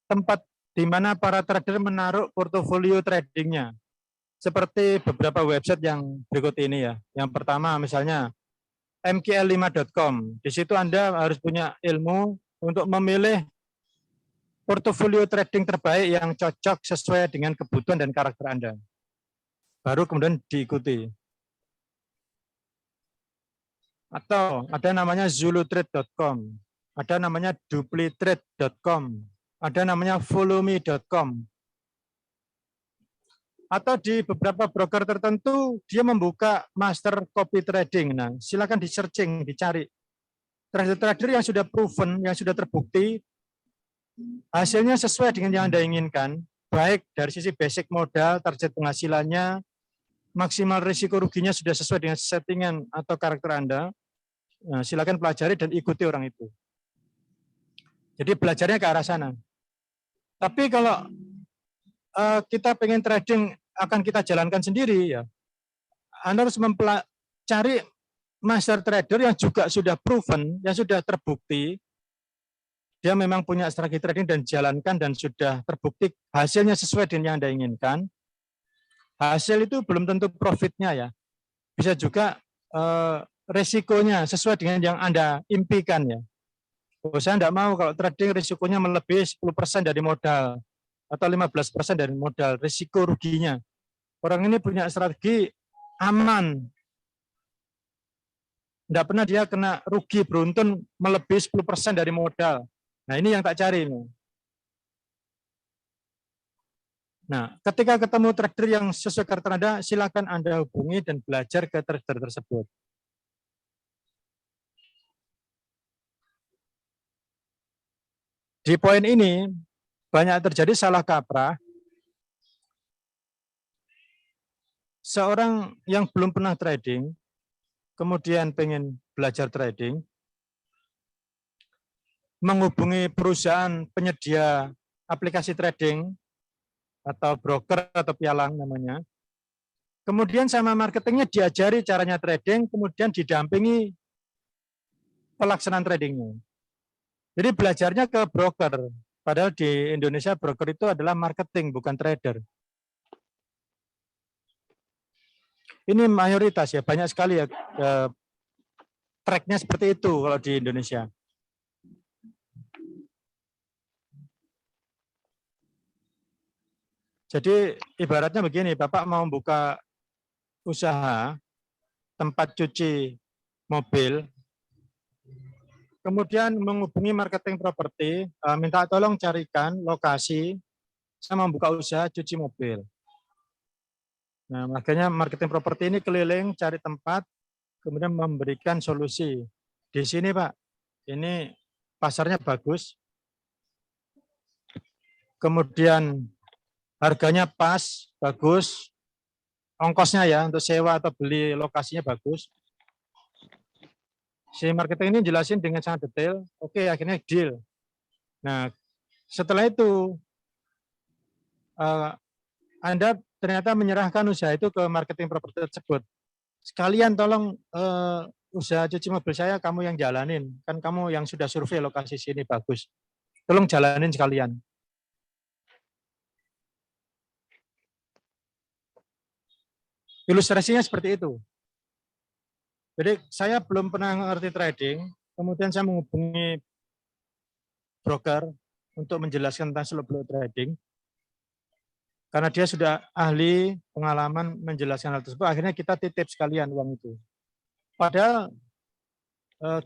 tempat di mana para trader menaruh portofolio tradingnya. Seperti beberapa website yang berikut ini ya. Yang pertama misalnya mkl5.com. Di situ Anda harus punya ilmu untuk memilih portofolio trading terbaik yang cocok sesuai dengan kebutuhan dan karakter Anda. Baru kemudian diikuti. Atau ada namanya zulutrade.com, ada namanya duplitrade.com, ada namanya followme.com. Atau di beberapa broker tertentu dia membuka master copy trading. Nah, silakan di searching, dicari. Trader-trader yang sudah proven, yang sudah terbukti, hasilnya sesuai dengan yang Anda inginkan, baik dari sisi basic modal, target penghasilannya, maksimal risiko ruginya sudah sesuai dengan settingan atau karakter Anda. Nah, silakan pelajari dan ikuti orang itu. Jadi belajarnya ke arah sana. Tapi kalau kita pengen trading akan kita jalankan sendiri, ya Anda harus cari master trader yang juga sudah proven, yang sudah terbukti, dia memang punya strategi trading dan jalankan dan sudah terbukti hasilnya sesuai dengan yang Anda inginkan. Hasil itu belum tentu profitnya ya, bisa juga resikonya sesuai dengan yang Anda impikan ya. Saya tidak mau kalau trading risikonya melebihi 10% dari modal atau 15% dari modal, risiko ruginya. Orang ini punya strategi aman. Tidak pernah dia kena rugi beruntun melebihi 10% dari modal. Nah ini yang tak cari. Nah, ketika ketemu trader yang sesuai karakter Anda, silakan Anda hubungi dan belajar ke trader tersebut. Di poin ini, banyak terjadi salah kaprah. Seorang yang belum pernah trading, kemudian pengen belajar trading, menghubungi perusahaan penyedia aplikasi trading, atau broker atau pialang namanya. Kemudian sama marketingnya diajari caranya trading, kemudian didampingi pelaksanaan tradingnya. Jadi belajarnya ke broker, padahal di Indonesia broker itu adalah marketing, bukan trader. Ini mayoritas ya, banyak sekali ya tracknya seperti itu kalau di Indonesia. Jadi ibaratnya begini, Bapak mau buka usaha tempat cuci mobil, kemudian menghubungi marketing properti, minta tolong carikan lokasi, saya mau buka usaha cuci mobil. Nah, makanya marketing properti ini keliling cari tempat, kemudian memberikan solusi. Di sini Pak, ini pasarnya bagus, kemudian harganya pas, bagus, ongkosnya ya untuk sewa atau beli lokasinya bagus. Si marketing ini jelasin dengan sangat detail. Oke, akhirnya deal. Nah, setelah itu Anda ternyata menyerahkan usaha itu ke marketing properti tersebut. Sekalian tolong usaha cuci mobil saya kamu yang jalanin. Kan kamu yang sudah survei lokasi sini bagus. Tolong jalanin sekalian. Ilustrasinya seperti itu. Jadi saya belum pernah mengerti trading, kemudian saya menghubungi broker untuk menjelaskan tentang seluk-beluk trading. Karena dia sudah ahli pengalaman menjelaskan hal tersebut, akhirnya kita titip sekalian uang itu. Padahal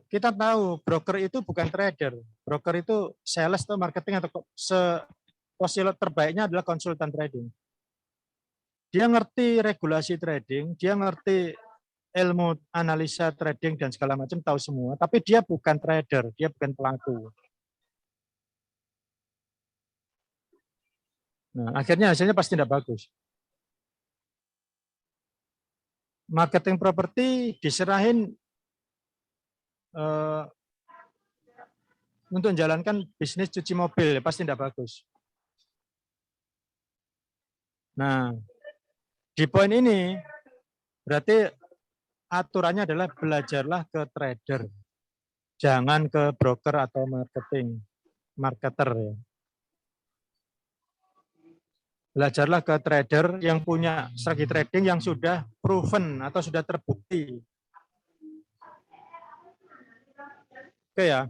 kita tahu broker itu bukan trader. Broker itu sales atau marketing atau posisi terbaiknya adalah konsultan trading. Dia ngerti regulasi trading, dia ngerti ilmu analisa trading dan segala macam, tahu semua, tapi dia bukan trader, dia bukan pelaku. Nah, akhirnya hasilnya pasti tidak bagus. Marketing properti diserahin untuk menjalankan bisnis cuci mobil, pasti tidak bagus. Nah, di poin ini berarti aturannya adalah belajarlah ke trader, jangan ke broker atau marketer ya. Belajarlah ke trader yang punya strategi trading yang sudah proven atau sudah terbukti. Oke ya.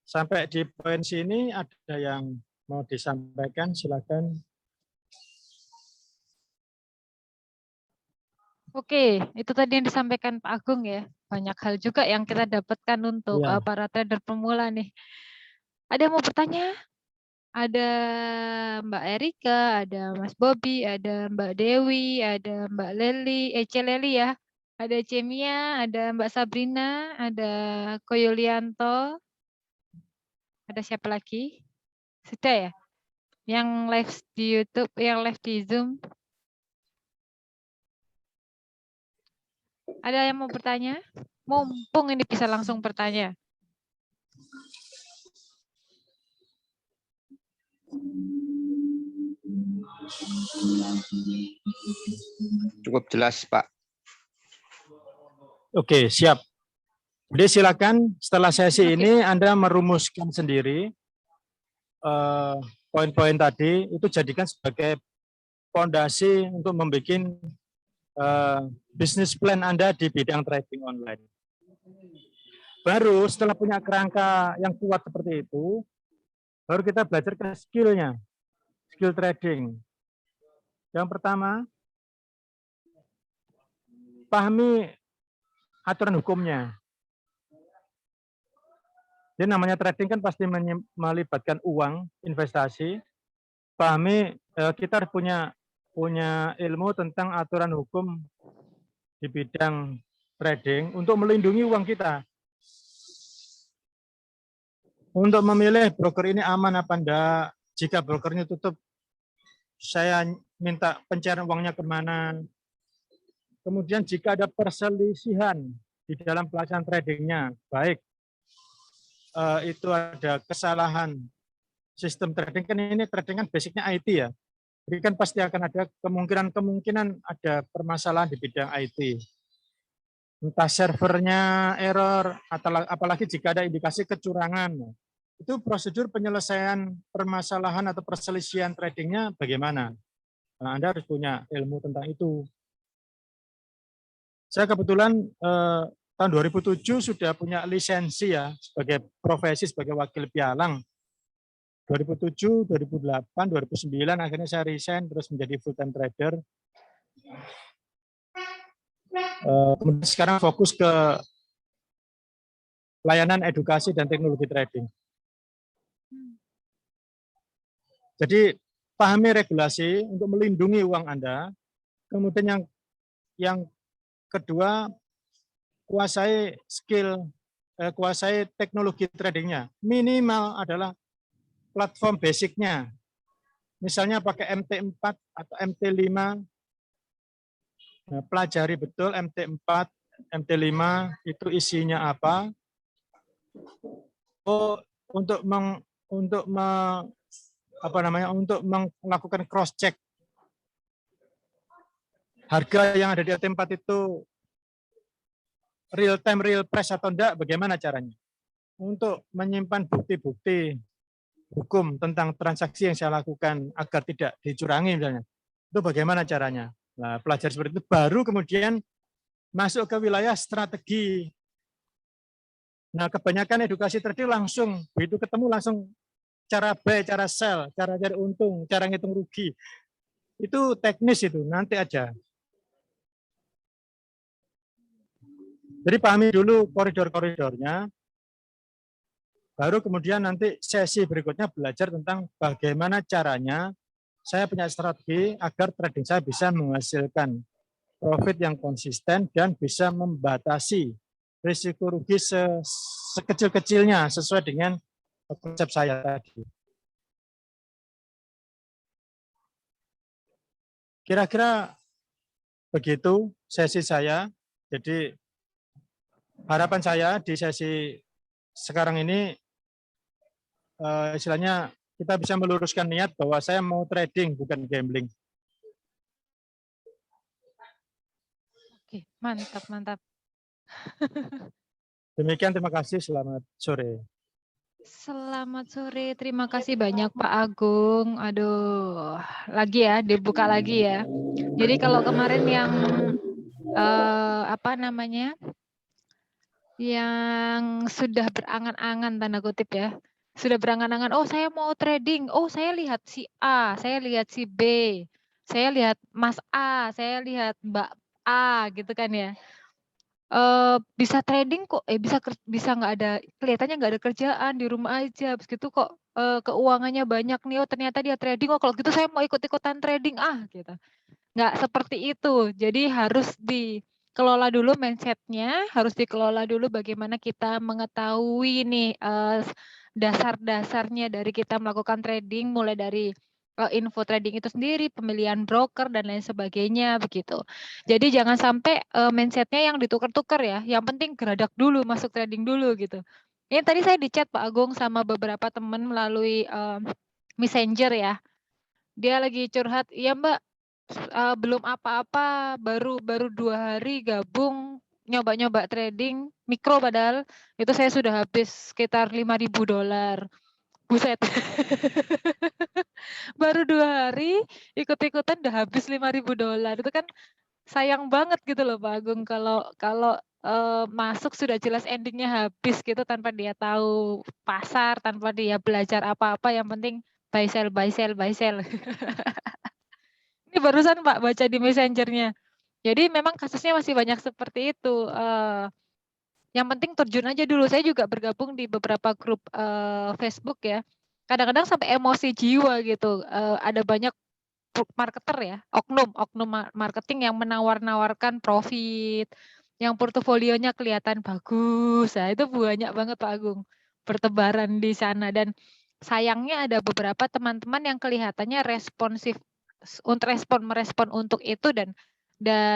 Sampai di poin sini ada yang mau disampaikan, silakan. Oke, itu tadi yang disampaikan Pak Agung ya. Banyak hal juga yang kita dapatkan untuk Ya. para trader pemula nih. Ada yang mau bertanya? Ada Mbak Erika, ada Mas Bobi, ada Mbak Dewi, ada Mbak Leli, Leli ya. Ada Cemia, ada Mbak Sabrina, ada Koyulianto. Ada siapa lagi? Sudah ya? Yang live di YouTube, yang live di Zoom. Ada yang mau bertanya? Mumpung ini bisa langsung bertanya. Cukup jelas, Pak. Oke, siap. Jadi silakan setelah sesi ini Anda merumuskan sendiri poin-poin tadi, itu jadikan sebagai fondasi untuk membuat bisnis plan Anda di bidang trading online. Baru setelah punya kerangka yang kuat seperti itu, baru kita belajar ke skillnya, skill trading. Yang pertama, pahami aturan hukumnya. Jadi namanya trading kan pasti melibatkan uang, investasi. Pahami, kita harus punya ilmu tentang aturan hukum di bidang trading untuk melindungi uang kita. Untuk memilih broker ini aman apa enggak, jika brokernya tutup, saya minta pencairan uangnya kemana. Kemudian jika ada perselisihan di dalam pelaksanaan tradingnya, baik itu ada kesalahan sistem trading, kan ini trading kan basicnya IT ya. Jadi kan pasti akan ada kemungkinan ada permasalahan di bidang IT. Entah servernya error, atau apalagi jika ada indikasi kecurangan. Itu prosedur penyelesaian permasalahan atau perselisihan tradingnya bagaimana? Nah, Anda harus punya ilmu tentang itu. Saya kebetulan tahun 2007 sudah punya lisensi ya sebagai profesi sebagai wakil pialang. 2007, 2008, 2009 akhirnya saya resign terus menjadi full time trader. Kemudian sekarang fokus ke layanan edukasi dan teknologi trading. Jadi pahami regulasi untuk melindungi uang Anda. Kemudian yang kedua, kuasai skill, kuasai teknologi tradingnya. Minimal adalah platform basicnya. misalnya pakai MT4 atau MT5, nah, pelajari betul MT4, MT5 itu isinya apa. Oh, untuk melakukan cross check harga yang ada di MT4 itu real time, real price atau enggak, bagaimana caranya? Untuk menyimpan bukti-bukti hukum tentang transaksi yang saya lakukan agar tidak dicurangi misalnya. Itu bagaimana caranya? Nah, pelajari seperti itu baru kemudian masuk ke wilayah strategi. Nah, kebanyakan edukasi trading langsung, begitu ketemu langsung cara buy, cara sell, cara cari untung, cara ngitung rugi. Itu teknis itu, nanti aja. Jadi pahami dulu koridor-koridornya, baru kemudian nanti sesi berikutnya belajar tentang bagaimana caranya saya punya strategi agar trading saya bisa menghasilkan profit yang konsisten dan bisa membatasi risiko rugi sekecil-kecilnya sesuai dengan konsep saya tadi. Kira-kira begitu sesi saya. Jadi harapan saya di sesi sekarang ini istilahnya kita bisa meluruskan niat bahwa saya mau trading bukan gambling. Oke, mantap, mantap. Demikian, terima kasih. Selamat sore. Selamat sore, terima kasih banyak Pak Agung. Aduh, lagi ya, dibuka lagi ya. Jadi kalau kemarin yang apa namanya, yang sudah berangan-angan tanda kutip ya, sudah berangan-angan, oh saya mau trading, oh saya lihat si A, saya lihat si B, saya lihat Mas A, saya lihat Mbak A gitu kan ya. Bisa trading kok, bisa nggak ada, kelihatannya nggak ada kerjaan, di rumah aja, habis gitu kok keuangannya banyak nih, oh ternyata dia trading, oh kalau gitu saya mau ikut-ikutan trading gitu. Nggak seperti itu, jadi harus dikelola dulu mindset-nya, harus dikelola dulu bagaimana kita mengetahui nih dasar-dasarnya dari kita melakukan trading, mulai dari info trading itu sendiri, pemilihan broker dan lain sebagainya begitu. Jadi jangan sampai mindset-nya yang ditukar-tukar ya. Yang penting geradak dulu, masuk trading dulu gitu. Ini tadi saya di chat Pak Agung sama beberapa teman melalui Messenger ya. Dia lagi curhat, iya Mbak, belum apa-apa, baru 2 hari gabung nyoba-nyoba trading mikro, padahal itu saya sudah habis sekitar $5.000. Buset. Baru 2 hari ikut-ikutan udah habis $5.000. Itu kan sayang banget gitu loh Pak Agung, kalau masuk sudah jelas endingnya habis gitu tanpa dia tahu pasar, tanpa dia belajar apa-apa, yang penting buy sell, buy sell, buy sell. Ini barusan Pak baca di Messenger-nya. Jadi memang kasusnya masih banyak seperti itu. Yang penting terjun aja dulu. Saya juga bergabung di beberapa grup Facebook ya. Kadang-kadang sampai emosi jiwa gitu. Ada banyak marketer ya, oknum marketing yang menawar-nawarkan profit, yang portofolionya kelihatan bagus. Nah, itu banyak banget Pak Agung bertebaran di sana, dan sayangnya ada beberapa teman-teman yang kelihatannya responsif merespon untuk itu, dan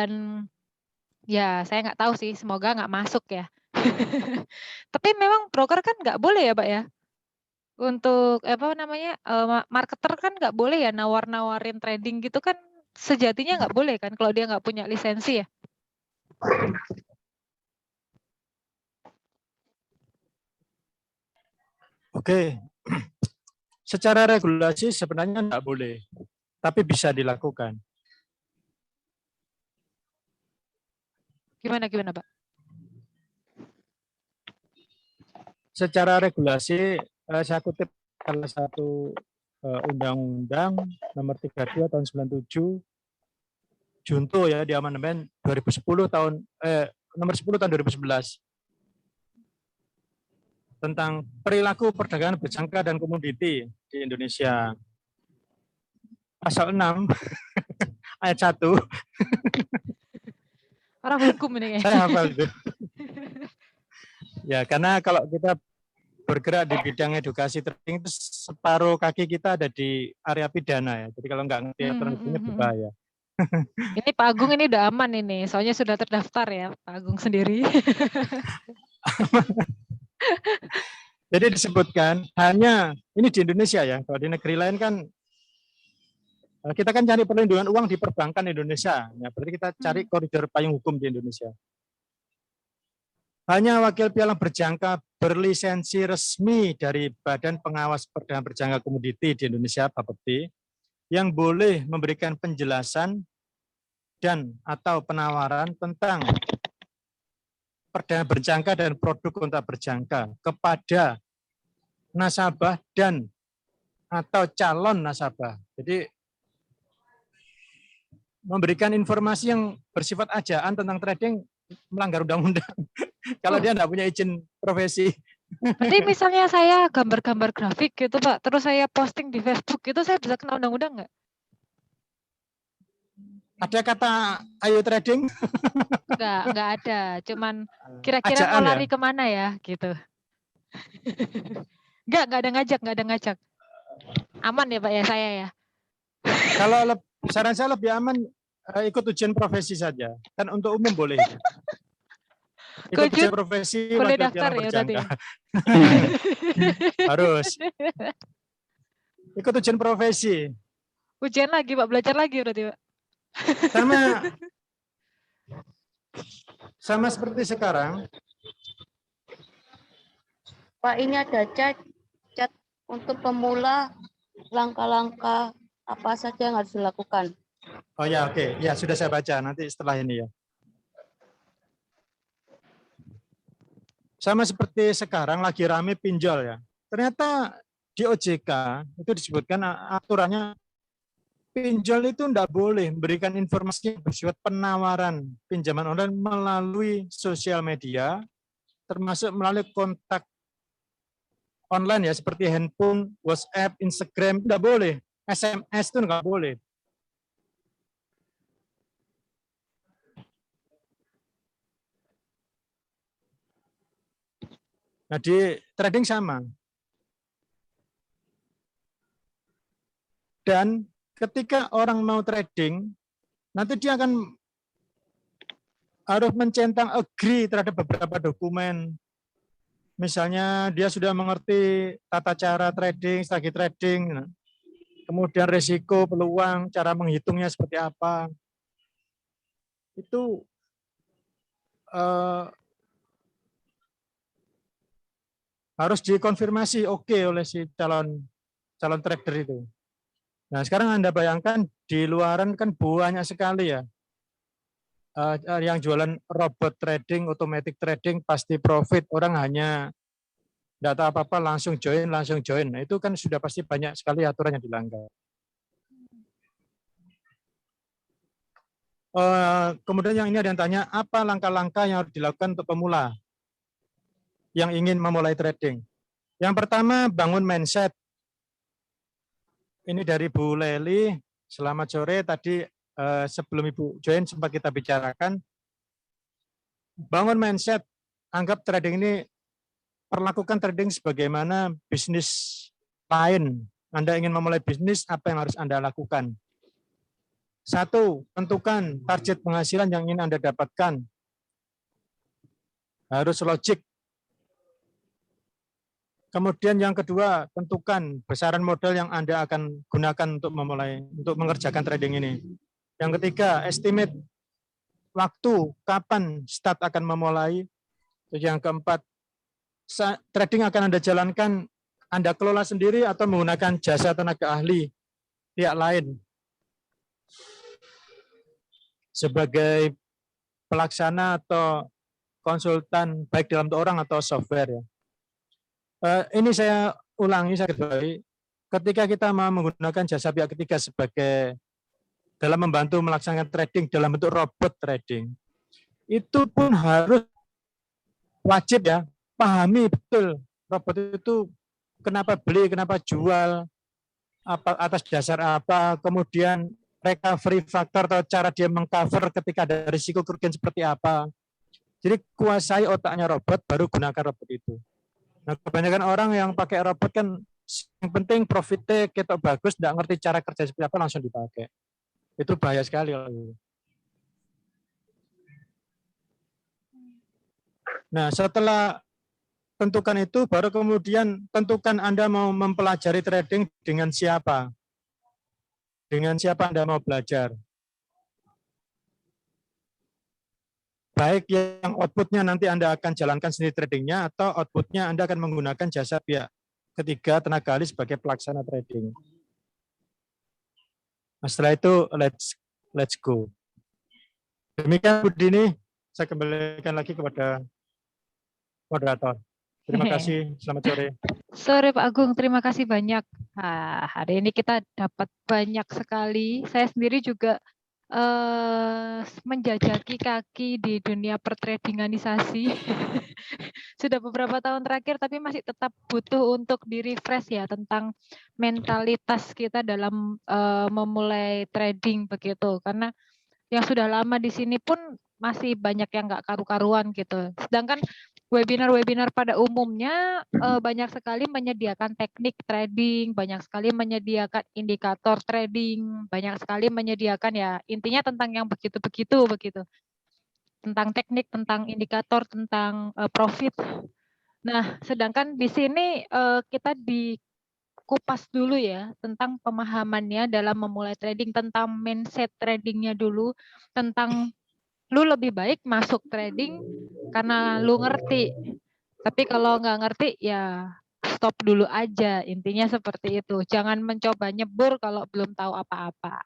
ya saya nggak tahu sih, semoga nggak masuk ya. Tapi memang broker kan nggak boleh ya Pak ya, untuk apa namanya, marketer kan nggak boleh ya nawar-nawarin trading gitu kan, sejatinya nggak boleh kan kalau dia nggak punya lisensi ya. Oke, secara regulasi sebenarnya nggak boleh, tapi bisa dilakukan. Gimana Pak? Secara regulasi, saya kutip salah satu Undang-Undang Nomor 32 Tahun 97, Junto ya, di amandemen 2010 tahun Nomor 10 Tahun 2011 tentang perilaku perdagangan berjangka dan komoditi di Indonesia. Pasal 6 ayat 1. Orang hukum ini ya. Saya hafal itu. Ya, karena kalau kita bergerak di bidang edukasi trading itu separuh kaki kita ada di area pidana ya. Jadi kalau nggak ngerti aturan hukumnya berbahaya. Ini Pak Agung ini udah aman ini, soalnya sudah terdaftar ya Pak Agung sendiri. Jadi disebutkan hanya ini di Indonesia ya. Kalau di negeri lain kan kita kan cari perlindungan uang di perbankan Indonesia. Ya, berarti kita cari koridor payung hukum di Indonesia. Hanya wakil pialang berjangka berlisensi resmi dari Badan Pengawas Perdagangan Berjangka Komoditi di Indonesia, Bapepti, yang boleh memberikan penjelasan dan atau penawaran tentang perdagangan berjangka dan produk kontra berjangka kepada nasabah dan atau calon nasabah. Jadi memberikan informasi yang bersifat ajaan tentang trading melanggar undang-undang. Kalau dia enggak punya izin profesi. Berarti misalnya saya gambar-gambar grafik gitu Pak, terus saya posting di Facebook, itu saya bisa kena undang-undang nggak? Ada kata ayo trading? Nggak ada. Cuman kira-kira mau Ajaan lari ya? kemana ya gitu. Nggak ada ngajak. Aman ya Pak ya saya ya. Kalau saran saya lebih aman ikut ujian profesi saja. Kan untuk umum boleh. Ikut ujian profesi boleh wakil daftar pialang ya berarti. berjangka. Harus. Ikut ujian profesi. Ujian lagi Pak, belajar lagi berarti Pak. Sama seperti sekarang. Pak, ini ada chat untuk pemula, langkah-langkah apa saja yang harus dilakukan. Oh ya, oke. Ya, sudah saya baca nanti setelah ini ya. Sama seperti sekarang lagi rame pinjol ya. Ternyata di OJK itu disebutkan aturannya pinjol itu tidak boleh memberikan informasi yang bersifat penawaran pinjaman online melalui sosial media, termasuk melalui kontak online ya, seperti handphone, WhatsApp, Instagram, tidak boleh. SMS itu nggak boleh. Nah, di trading sama. Dan ketika orang mau trading, nanti dia akan harus mencentang agree terhadap beberapa dokumen. Misalnya dia sudah mengerti tata cara trading, strategi trading, kemudian risiko, peluang, cara menghitungnya seperti apa. Itu harus dikonfirmasi oke oleh si calon trader itu. Nah, sekarang Anda bayangkan di luaran kan banyak sekali ya yang jualan robot trading, automatic trading pasti profit, orang hanya tidak tahu apa-apa langsung join. Nah, itu kan sudah pasti banyak sekali aturan yang dilanggar. Kemudian yang ini ada yang tanya, apa langkah-langkah yang harus dilakukan untuk pemula yang ingin memulai trading? Yang pertama, bangun mindset. Ini dari Bu Leli, selamat sore. Tadi sebelum Ibu join sempat kita bicarakan. Bangun mindset, anggap trading ini, perlakukan trading sebagaimana bisnis lain. Anda ingin memulai bisnis, apa yang harus Anda lakukan? 1, tentukan target penghasilan yang ingin Anda dapatkan. Harus logik. Kemudian yang kedua, tentukan besaran modal yang Anda akan gunakan untuk mengerjakan trading ini. Yang ketiga, estimate waktu kapan start akan memulai. Yang keempat, trading akan Anda jalankan, Anda kelola sendiri atau menggunakan jasa tenaga ahli pihak lain sebagai pelaksana atau konsultan baik dalam orang atau software ya. Ini saya ulangi, saya ketahui, ketika kita mau menggunakan jasa pihak ketiga sebagai dalam membantu melaksanakan trading dalam bentuk robot trading, itu pun harus wajib ya, pahami betul robot itu kenapa beli, kenapa jual, atas dasar apa, kemudian recovery factor atau cara dia mengcover ketika ada risiko kerugian seperti apa. Jadi kuasai otaknya robot, baru gunakan robot itu. Nah, kebanyakan orang yang pakai robot kan yang penting profitnya ketok bagus, nggak ngerti cara kerja seperti apa langsung dipakai. Itu bahaya sekali. Nah, setelah tentukan itu, baru kemudian tentukan Anda mau mempelajari trading dengan siapa. Dengan siapa Anda mau belajar. Baik yang outputnya nanti Anda akan jalankan sendiri tradingnya, atau outputnya Anda akan menggunakan jasa pihak ketiga tenaga ahli sebagai pelaksana trading. Nah, setelah itu let's go. Demikian Bu Dini, saya kembalikan lagi kepada moderator. Terima kasih, selamat sore. Sore Pak Agung, terima kasih banyak. Hari ini kita dapat banyak sekali. Saya sendiri juga menjajaki kaki di dunia pertradinganisasi. Sudah beberapa tahun terakhir, tapi masih tetap butuh untuk di-refresh ya tentang mentalitas kita dalam memulai trading begitu. Karena yang sudah lama di sini pun masih banyak yang nggak karu-karuan gitu. Sedangkan webinar-webinar pada umumnya banyak sekali menyediakan teknik trading, banyak sekali menyediakan indikator trading, banyak sekali menyediakan ya intinya tentang yang begitu-begitu begitu. Tentang teknik, tentang indikator, tentang profit. Nah, sedangkan di sini kita dikupas dulu ya tentang pemahamannya dalam memulai trading, tentang mindset tradingnya dulu, tentang lu lebih baik masuk trading karena lu ngerti. Tapi kalau nggak ngerti ya stop dulu aja. Intinya seperti itu. Jangan mencoba nyebur kalau belum tahu apa-apa.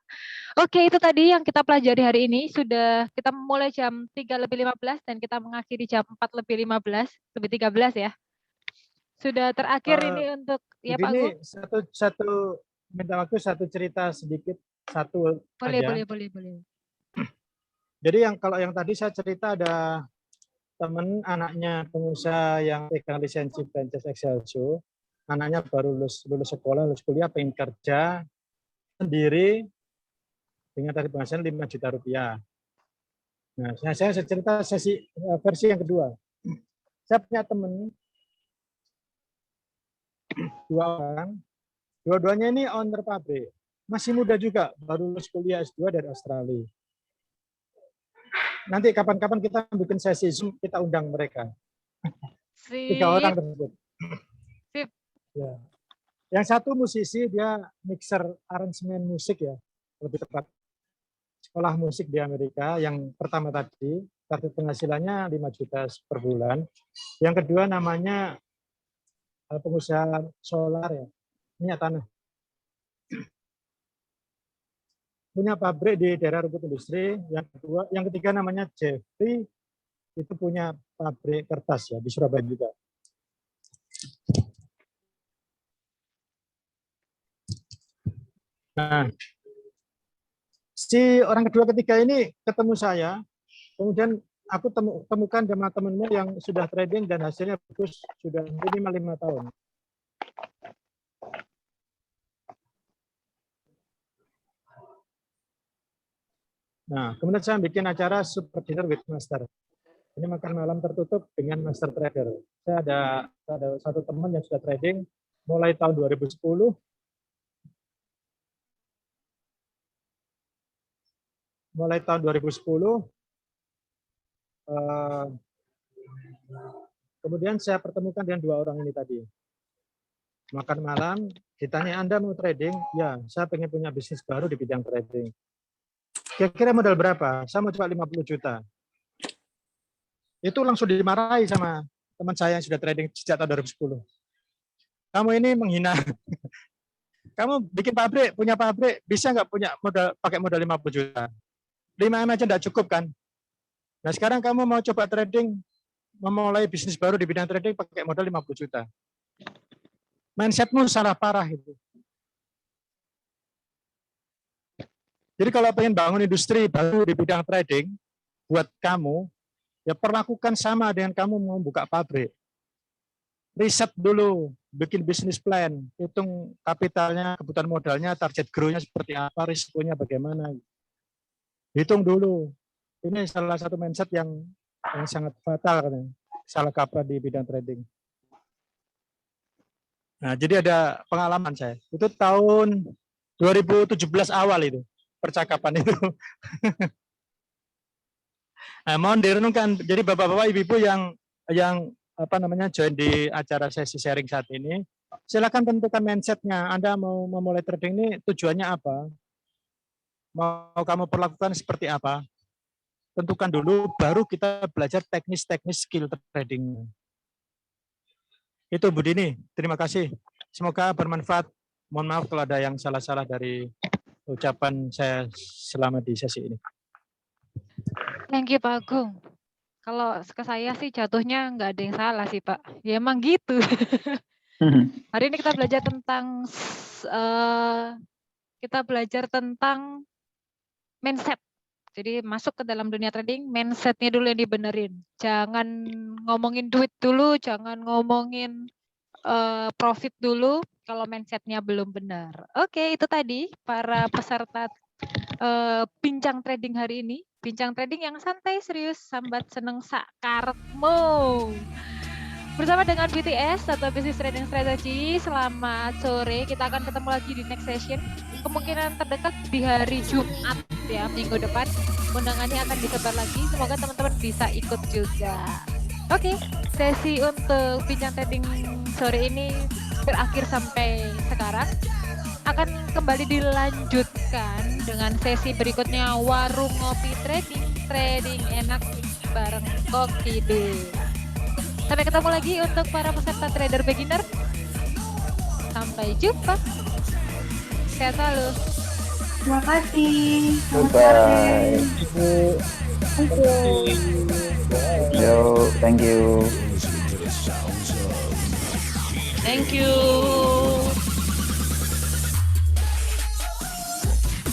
Oke, itu tadi yang kita pelajari hari ini. Sudah kita mulai jam 3:15 dan kita mengakhiri jam 4:15, lebih 13 ya. Sudah terakhir ini untuk ya Pak Gu. Satu minta waktu satu cerita sedikit, satu Boleh, aja. boleh. Jadi kalau yang tadi saya cerita ada teman anaknya pengusaha yang pegang lisensi franchise Excelsior, anaknya baru lulus sekolah, lulus kuliah, pengen kerja sendiri dengan tarif penghasilan 5 juta rupiah. Nah, saya cerita versi yang kedua. Saya punya teman 2 orang, dua-duanya ini owner pabrik, masih muda juga, baru lulus kuliah S2 dari Australia. Nanti kapan-kapan kita bikin sesi Zoom, kita undang mereka. 3 orang tersebut. Sip. Ya. Yang satu musisi, dia mixer aransemen musik ya, lebih tepat. Sekolah musik di Amerika, yang pertama tadi, target penghasilannya 5 juta per bulan. Yang kedua namanya pengusaha solar ya, minyak tanah. Punya pabrik di daerah rumput industri. Yang ketiga namanya Jeffrey, itu punya pabrik kertas ya di Surabaya juga. Nah, si orang kedua ketiga ini ketemu saya, kemudian aku temukan sama temenmu yang sudah trading dan hasilnya bagus, sudah minimal 5 tahun. Nah, kemudian saya bikin acara Super Dinner with Master. Ini makan malam tertutup dengan Master Trader. Saya ada satu teman yang sudah trading mulai tahun 2010. Mulai tahun 2010. Kemudian saya pertemukan dengan 2 orang ini tadi. Makan malam, ditanya Anda mau trading? Ya, saya pengen punya bisnis baru di bidang trading. Kira-kira modal berapa? Saya mau coba 50 juta. Itu langsung dimarahi sama teman saya yang sudah trading sejak tahun 2010. Kamu ini menghina. Kamu bikin pabrik, punya pabrik, bisa nggak punya modal, pakai modal 50 juta? 5M aja nggak cukup kan? Nah sekarang kamu mau coba trading, memulai bisnis baru di bidang trading pakai modal 50 juta. Mindsetmu salah parah itu. Jadi kalau pengen bangun industri baru di bidang trading, buat kamu, ya perlakukan sama dengan kamu mau buka pabrik. Riset dulu, bikin bisnis plan, hitung kapitalnya, kebutuhan modalnya, target grow-nya seperti apa, risikonya bagaimana. Hitung dulu. Ini salah satu mindset yang sangat fatal, salah kaprah di bidang trading. Nah, jadi ada pengalaman saya. Itu tahun 2017 awal itu percakapan itu. Nah, mohon direnungkan. Jadi bapak-bapak, ibu-ibu yang join di acara sesi sharing saat ini, silakan tentukan mindsetnya. Anda mau memulai trading ini tujuannya apa? Mau kamu perlakukan seperti apa? Tentukan dulu, baru kita belajar teknis-teknis skill trading. Itu Bu Dini, terima kasih. Semoga bermanfaat. Mohon maaf kalau ada yang salah-salah dari ucapan saya selama di sesi ini. Thank you Pak Agung. Kalau ke saya sih jatuhnya nggak ada yang salah sih Pak. Ya emang gitu. Hari ini kita belajar tentang mindset. Jadi masuk ke dalam dunia trading, mindsetnya dulu yang dibenerin. Jangan ngomongin duit dulu, jangan ngomongin profit dulu kalau mindsetnya belum benar. Oke, itu tadi para peserta bincang trading hari ini. Bincang trading yang santai, serius, sambat, seneng, sakarmo. Bersama dengan BTS atau Business Trading Strategy. Selamat sore, kita akan ketemu lagi di next session. Kemungkinan terdekat di hari Jumat ya, minggu depan. Undangannya akan disebar lagi, semoga teman-teman bisa ikut juga. Oke, sesi untuk bincang trading sore ini berakhir sampai sekarang. Akan kembali dilanjutkan dengan sesi berikutnya, warung ngopi trading, trading enak bareng Kokide. Sampai ketemu lagi untuk para peserta trader beginner. Sampai jumpa. Sehat selalu. Terima kasih. Selamat Goodbye. sore. Yo, thank you. Thank you.